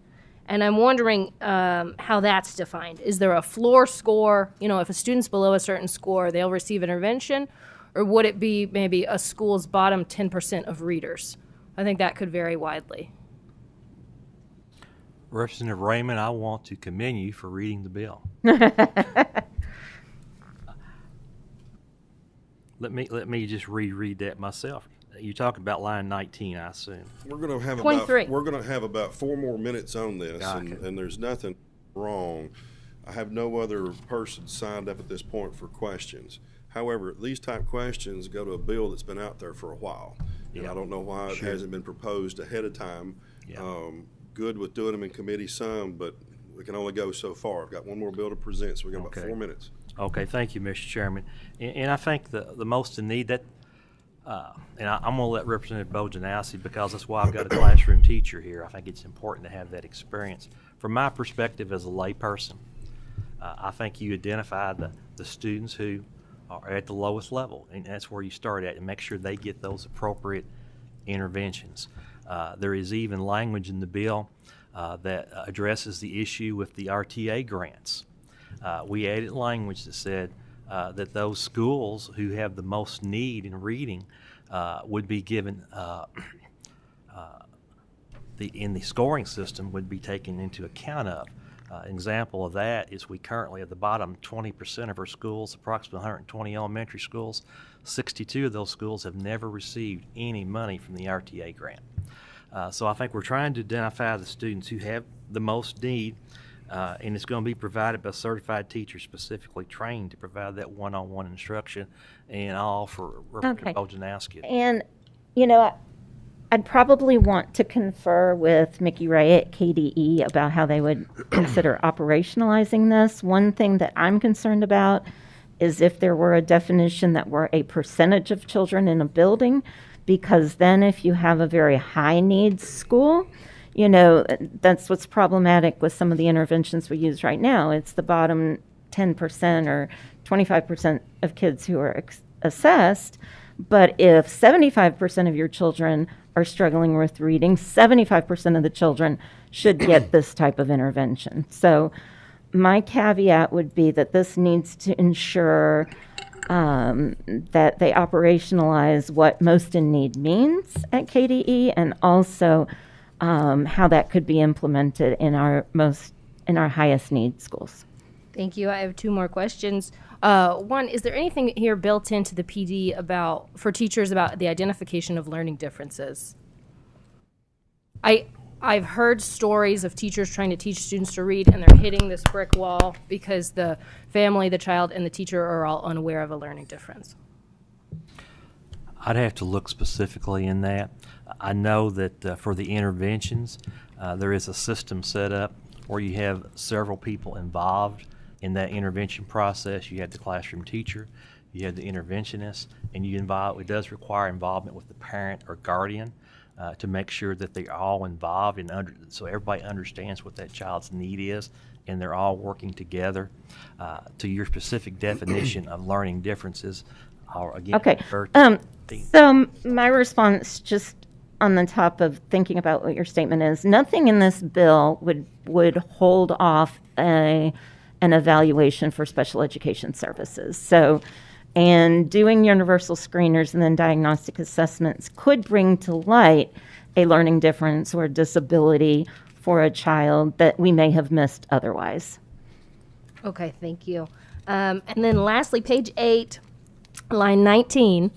And I'm wondering how that's defined. Is there a floor score? You know, if a student's below a certain score, they'll receive intervention? Or would it be maybe a school's bottom 10% of readers? I think that could vary widely. Representative Raymond, I want to commend you for reading the bill. Let me just reread that myself. You talk about line 19, I assume. We're going to have 23. about 4 more minutes on this, and there's nothing wrong. I have no other person signed up at this point for questions. However, these type questions go to a bill that's been out there for a while, and I don't know why it hasn't been proposed ahead of time. Good with doing them in committee some, but we can only go so far. I've got one more bill to present, so we've got about 4 minutes. Okay, thank you, Mr. Chairman. And I think the most in need that, and I'm going to let Representative Bojanowski, because that's why I've got a classroom teacher here. I think it's important to have that experience. From my perspective as a layperson, I think you identify the students who are at the lowest level, and that's where you start at, and make sure they get those appropriate interventions. There is even language in the bill that addresses the issue with the RTA grants. We added language that said that those schools who have the most need in reading would be given in the scoring system would be taken into account of. An example of that is we currently at the bottom 20% of our schools, approximately 120 elementary schools, 62 of those schools have never received any money from the RTA grant. So I think we're trying to identify the students who have the most need, and it's going to be provided by certified teachers specifically trained to provide that one-on-one instruction, and I'll offer Representative Bojanowski. And, you know, I'd probably want to confer with Mickey Ray at KDE about how they would consider operationalizing this. One thing that I'm concerned about is if there were a definition that were a percentage of children in a building, because then if you have a very high needs school, you know, that's what's problematic with some of the interventions we use right now. It's the bottom 10% or 25% of kids who are assessed. But if 75% of your children are struggling with reading, 75% of the children should get this type of intervention. So my caveat would be that this needs to ensure that they operationalize what most in need means at KDE, and also how that could be implemented in our highest need schools. Thank you. I have 2 more questions. One, is there anything here built into the PD for teachers about the identification of learning differences? I've heard stories of teachers trying to teach students to read, and they're hitting this brick wall because the family, the child, and the teacher are all unaware of a learning difference. I'd have to look specifically in that. I know that for the interventions, there is a system set up where you have several people involved in that intervention process. You have the classroom teacher, you have the interventionist, and it does require involvement with the parent or guardian to make sure that they're all involved so everybody understands what that child's need is, and they're all working together. To your specific definition of learning differences, I'll again refer to so my response, just on the top of thinking about what your statement is, nothing in this bill would hold off an evaluation for special education services. So, and doing universal screeners and then diagnostic assessments could bring to light a learning difference or disability for a child that we may have missed otherwise. Okay, thank you. And then lastly, page 8, line 19,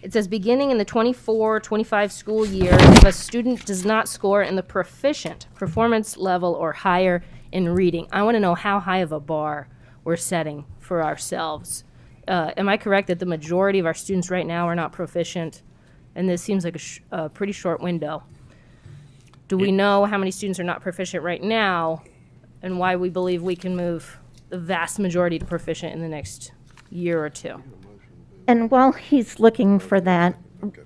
it says beginning in the 24-25 school year, if a student does not score in the proficient performance level or higher in reading. I want to know how high of a bar we're setting for ourselves. Am I correct that the majority of our students right now are not proficient? And this seems like a pretty short window. Do we know how many students are not proficient right now, and why we believe we can move the vast majority to proficient in the next year or two? And while he's looking for that,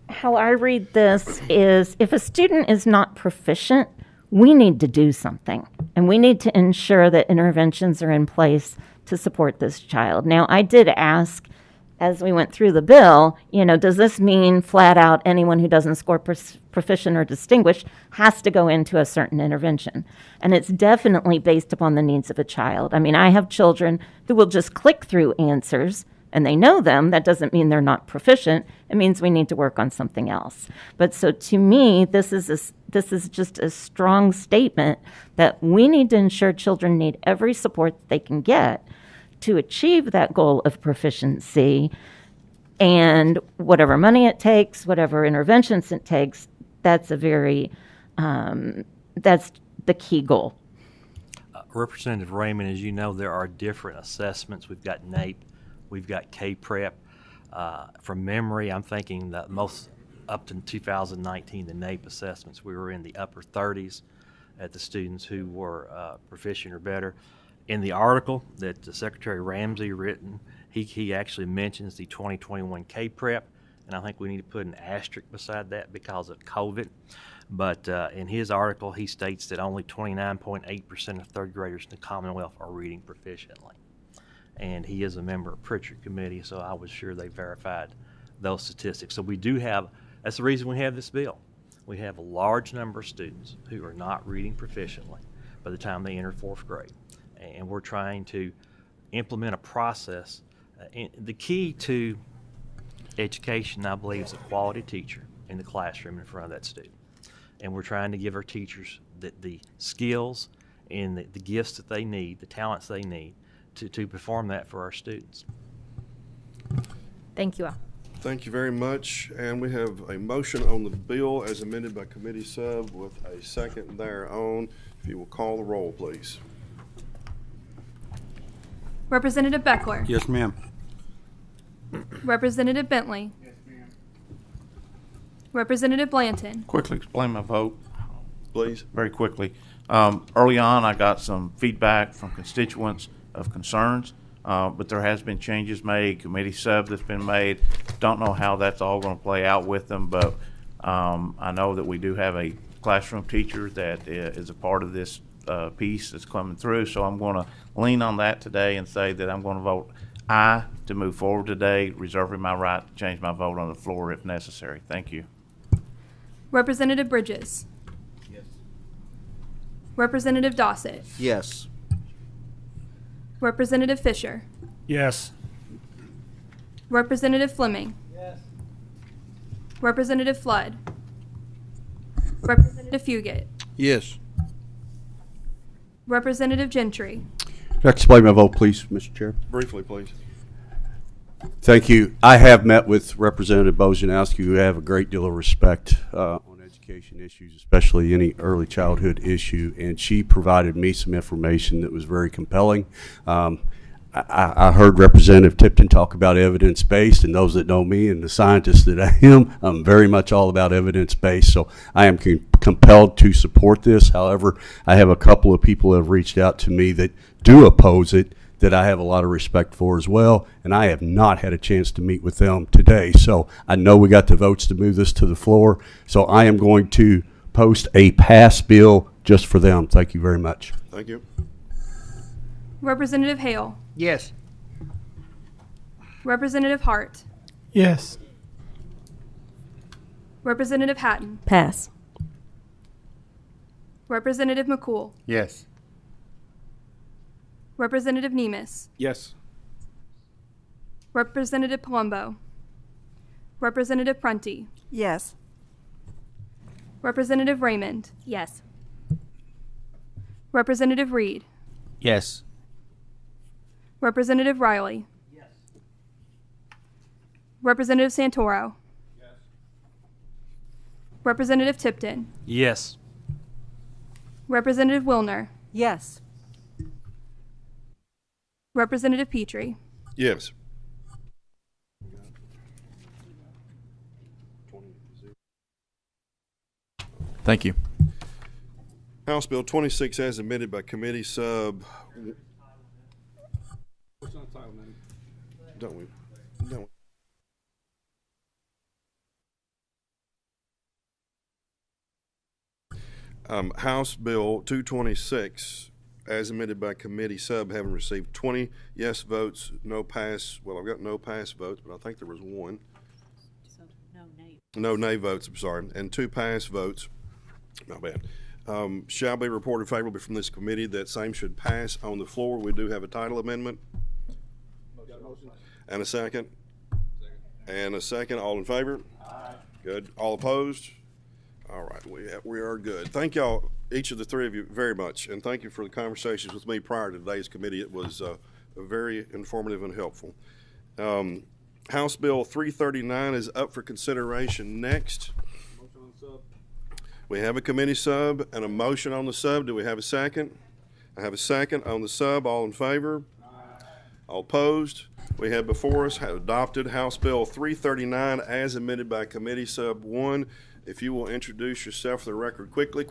how I read this is if a student is not proficient, we need to do something. And we need to ensure that interventions are in place to support this child. Now, I did ask, as we went through the bill, does this mean flat out anyone who doesn't score proficient or distinguished has to go into a certain intervention? And it's definitely based upon the needs of a child. I mean, I have children who will just click through answers and they know them. That doesn't mean they're not proficient. It means we need to work on something else. But so to me, this is just a strong statement that we need to ensure children need every support that they can get to achieve that goal of proficiency, and whatever money it takes, whatever interventions it takes, that's that's the key goal. Representative Raymond, as you know, there are different assessments. We've got NAEP, we've got K-PREP. From memory, I'm thinking that most up to 2019, the NAEP assessments, we were in the upper 30s at the students who were proficient or better. In the article that Secretary Ramsey written, he actually mentions the 2021 K-PREP, and I think we need to put an asterisk beside that because of COVID. But in his article, he states that only 29.8% of third graders in the Commonwealth are reading proficiently. And he is a member of Pritchard Committee, so I was sure they verified those statistics. So we do have, that's the reason we have this bill. We have a large number of students who are not reading proficiently by the time they enter fourth grade. And we're trying to implement a process. The key to education, I believe, is a quality teacher in the classroom in front of that student. And we're trying to give our teachers the skills and the gifts that they need, the talents they need to perform that for our students. Thank you all. Thank you very much. And we have a motion on the bill as amended by committee sub with a second thereon. If you will call the roll, please. Representative Beckler. Yes, ma'am. Representative Bentley. Yes, ma'am. Representative Blanton. Quickly explain my vote. Please. Very quickly. Early on, I got some feedback from constituents of concerns, but there has been changes made, committee sub that's been made. Don't know how that's all going to play out with them, but I know that we do have a classroom teacher that is a part of this piece that's coming through, so I'm going to lean on that today and say that I'm going to vote aye to move forward today, reserving my right to change my vote on the floor if necessary. Thank you. Representative Bridges. Yes. Representative Dossett. Yes. Representative Fisher. Yes. Representative Fleming. Yes. Representative Flood. Representative Fugit. Yes. Representative Gentry. Could I explain my vote, please, Mr. Chair? Briefly, please. Thank you. I have met with Representative Bojanowski, who I have a great deal of respect on education issues, especially any early childhood issue, and she provided me some information that was very compelling. I heard Representative Tipton talk about evidence-based, and those that know me and the scientist that I am, I'm very much all about evidence-based, so I am compelled to support this. However, I have a couple of people that have reached out to me that do oppose it that I have a lot of respect for as well, and I have not had a chance to meet with them today. So I know we got the votes to move this to the floor, so I am going to post a pass bill just for them. Thank you very much. Thank you. Representative Hale. Yes. Representative Hart. Yes. Representative Hatton. Pass. Representative McCool. Yes. Representative Nemes. Yes. Representative Palumbo. Representative Prunty. Yes. Representative Raymond. Yes. Representative Reed. Yes. Representative Riley. Yes. Representative Santoro. Yes. Representative Tipton. Yes. Representative Wilner. Yes. Representative Petrie. Yes. Thank you. House Bill 26 as amended by committee sub. Don't we? Don't we? House Bill 226, as amended by committee sub, having received 20 yes votes, no pass. Well, I've got no pass votes, but I think there was one. So No nay votes, I'm sorry, and 2 pass votes. Not bad. Shall be reported favorably from this committee. That same should pass on the floor. We do have a title amendment. And a second. And a second. All in favor? Aye. Good. All opposed? All right. We are good. Thank y'all, each of the three of you, very much. And thank you for the conversations with me prior to today's committee. It was very informative and helpful. House Bill 339 is up for consideration next. We have a committee sub and a motion on the sub. Do we have a second? I have a second on the sub. All in favor? Aye. All opposed? We have before us adopted House Bill 339 as amended by committee sub 1. If you will introduce yourself for the record quickly.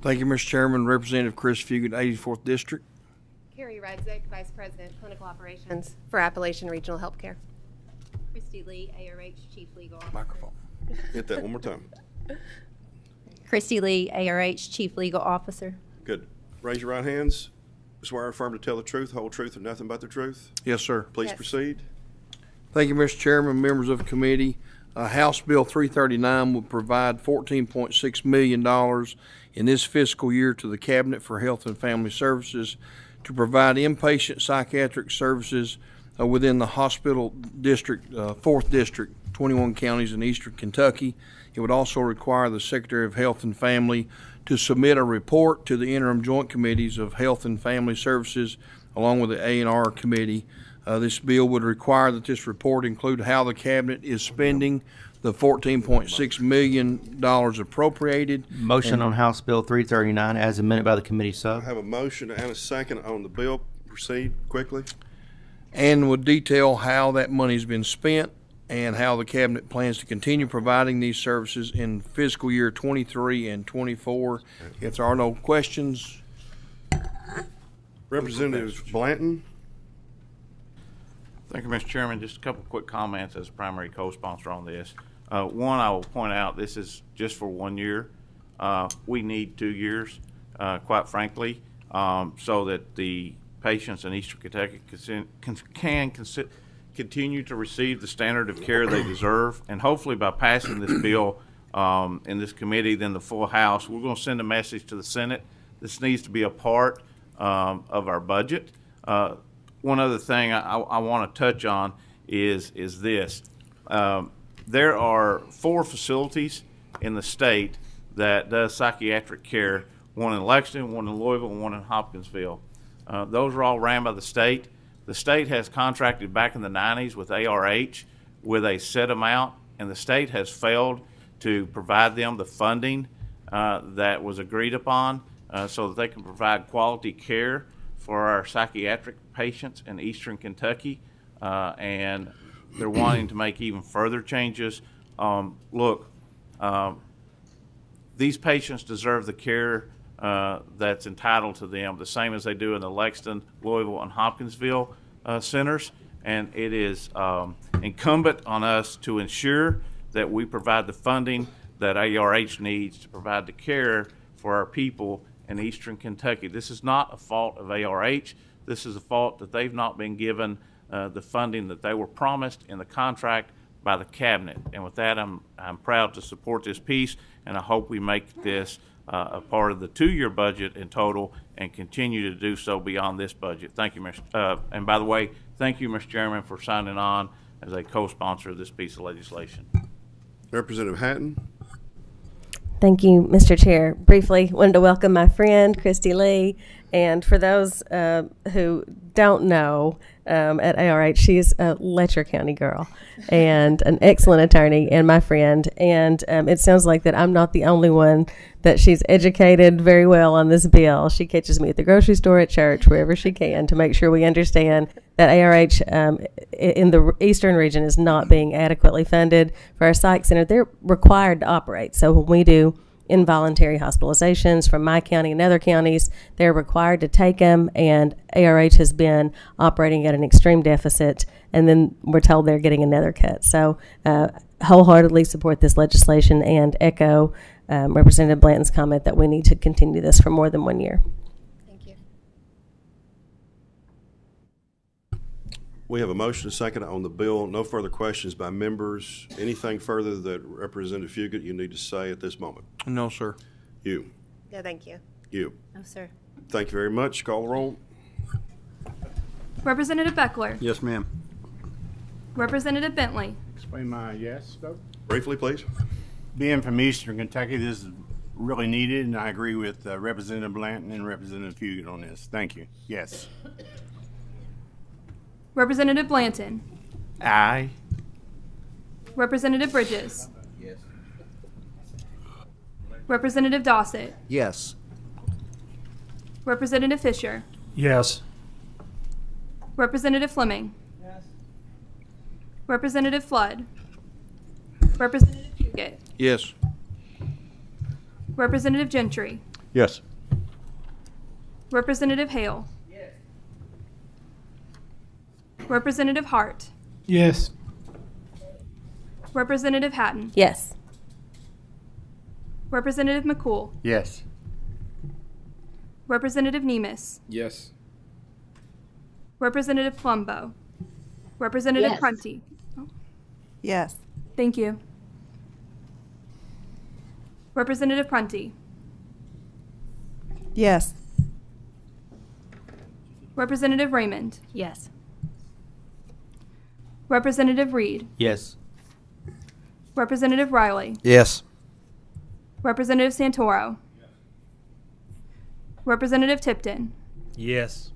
Thank you, Mr. Chairman. Representative Chris Fugit, 84th District. Carrie Rudzik, Vice President, Clinical Operations for Appalachian Regional Healthcare. Christy Lee, ARH Chief Legal Officer. Microphone. Hit that one more time. Christy Lee, ARH Chief Legal Officer. Good. Raise your right hands. Swear or affirm to tell the truth, whole truth, and nothing but the truth. Yes, sir. Please proceed. Thank you, Mr. Chairman, members of the committee. House Bill 339 will provide $14.6 million in this fiscal year to the Cabinet for Health and Family Services to provide inpatient psychiatric services within the hospital district, 4th District, 21 counties in eastern Kentucky. It would also require the Secretary of Health and Family to submit a report to the interim joint committees of Health and Family Services along with the A&R committee. This bill would require that this report include how the Cabinet is spending the $14.6 million appropriated. Motion on House Bill 339 as amended by the committee sub. I have a motion and a second on the bill. Proceed quickly. And would detail how that money's been spent and how the Cabinet plans to continue providing these services in fiscal year 23 and 24. If there are no questions. Representative Blanton. Thank you, Mr. Chairman. Just a couple quick comments as a primary co-sponsor on this. One, I will point out this is just for 1 year. We need 2 years, quite frankly, so that the patients in Eastern Kentucky can continue to receive the standard of care they deserve. And hopefully by passing this bill in this committee, then the full House, we're going to send a message to the Senate. This needs to be a part of our budget. One other thing I want to touch on is this. There are 4 facilities in the state that does psychiatric care, one in Lexington, one in Louisville, and one in Hopkinsville. Those are all ran by the state. The state has contracted back in the 90s with ARH with a set amount, and the state has failed to provide them the funding that was agreed upon so that they can provide quality care for our psychiatric patients in Eastern Kentucky, and they're wanting to make even further changes. These patients deserve the care that's entitled to them, the same as they do in the Lexington, Louisville, and Hopkinsville centers, and it is incumbent on us to ensure that we provide the funding that ARH needs to provide the care for our people in Eastern Kentucky. This is not a fault of ARH. This is a fault that they've not been given the funding that they were promised in the contract by the Cabinet. And with that, I'm proud to support this piece, and I hope we make this a part of the 2-year budget in total and continue to do so beyond this budget. Thank you, Mr. And by the way, thank you, Mr. Chairman, for signing on as a co-sponsor of this piece of legislation. Representative Hatton. Thank you, Mr. Chair. Briefly, wanted to welcome my friend, Christy Lee. And for those who don't know, at ARH, she's a Letcher County girl and an excellent attorney and my friend. And it sounds like that I'm not the only one that she's educated very well on this bill. She catches me at the grocery store, at church, wherever she can, to make sure we understand that ARH in the eastern region is not being adequately funded for our psych center. They're required to operate. So when we do involuntary hospitalizations from my county and other counties. They're required to take them, and ARH has been operating at an extreme deficit, and then we're told they're getting another cut. So wholeheartedly support this legislation and echo Representative Blanton's comment that we need to continue this for more than 1 year. We have a motion and a second on the bill. No further questions by members. Anything further that Representative Fugit you need to say at this moment? No, sir. You. No, thank you. You. No, sir. Thank you very much. Call the roll. Representative Beckler. Yes, ma'am. Representative Bentley. Explain my yes vote. Briefly, please. Being from Eastern Kentucky, this is really needed, and I agree with Representative Blanton and Representative Fugit on this. Thank you. Yes. Representative Blanton. Aye. Representative Bridges. Yes. Representative Dossett. Yes. Representative Fisher. Yes. Representative Fleming. Yes. Representative Flood. Representative Fugit. Yes. Representative Gentry. Yes. Representative Hale. Yes. Representative Hart. Yes. Representative Hatton. Yes. Representative McCool. Yes. Representative Nemus. Yes. Representative Plumbo. Representative Yes. Prunty. Yes. Thank you. Representative Prunty. Yes. Representative Raymond. Yes. Representative Reed. Yes. Representative Riley. Yes. Representative Santoro. Representative Tipton. Yes.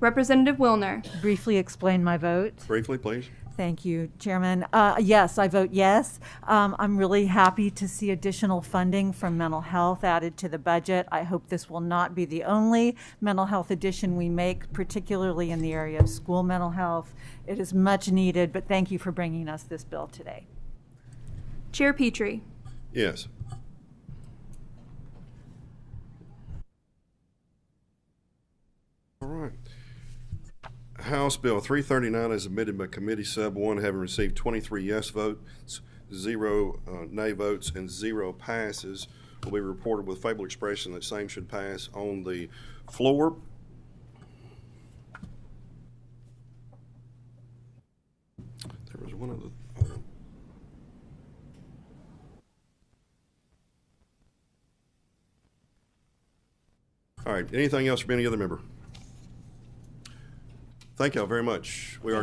Representative Wilner. Briefly explain my vote. Briefly, please. Thank you, Chairman. Yes, I vote yes. I'm really happy to see additional funding from mental health added to the budget. I hope this will not be the only mental health addition we make, particularly in the area of school mental health. It is much needed, but thank you for bringing us this bill today. Chair Petrie. Yes. All right. House Bill 339 is submitted by Committee Sub 1, having received 23 yes votes, 0 nay votes, and 0 passes. Will be reported with favorable expression that same should pass on the floor. There was one of the all right. Anything else from any other member? Thank y'all very much. We are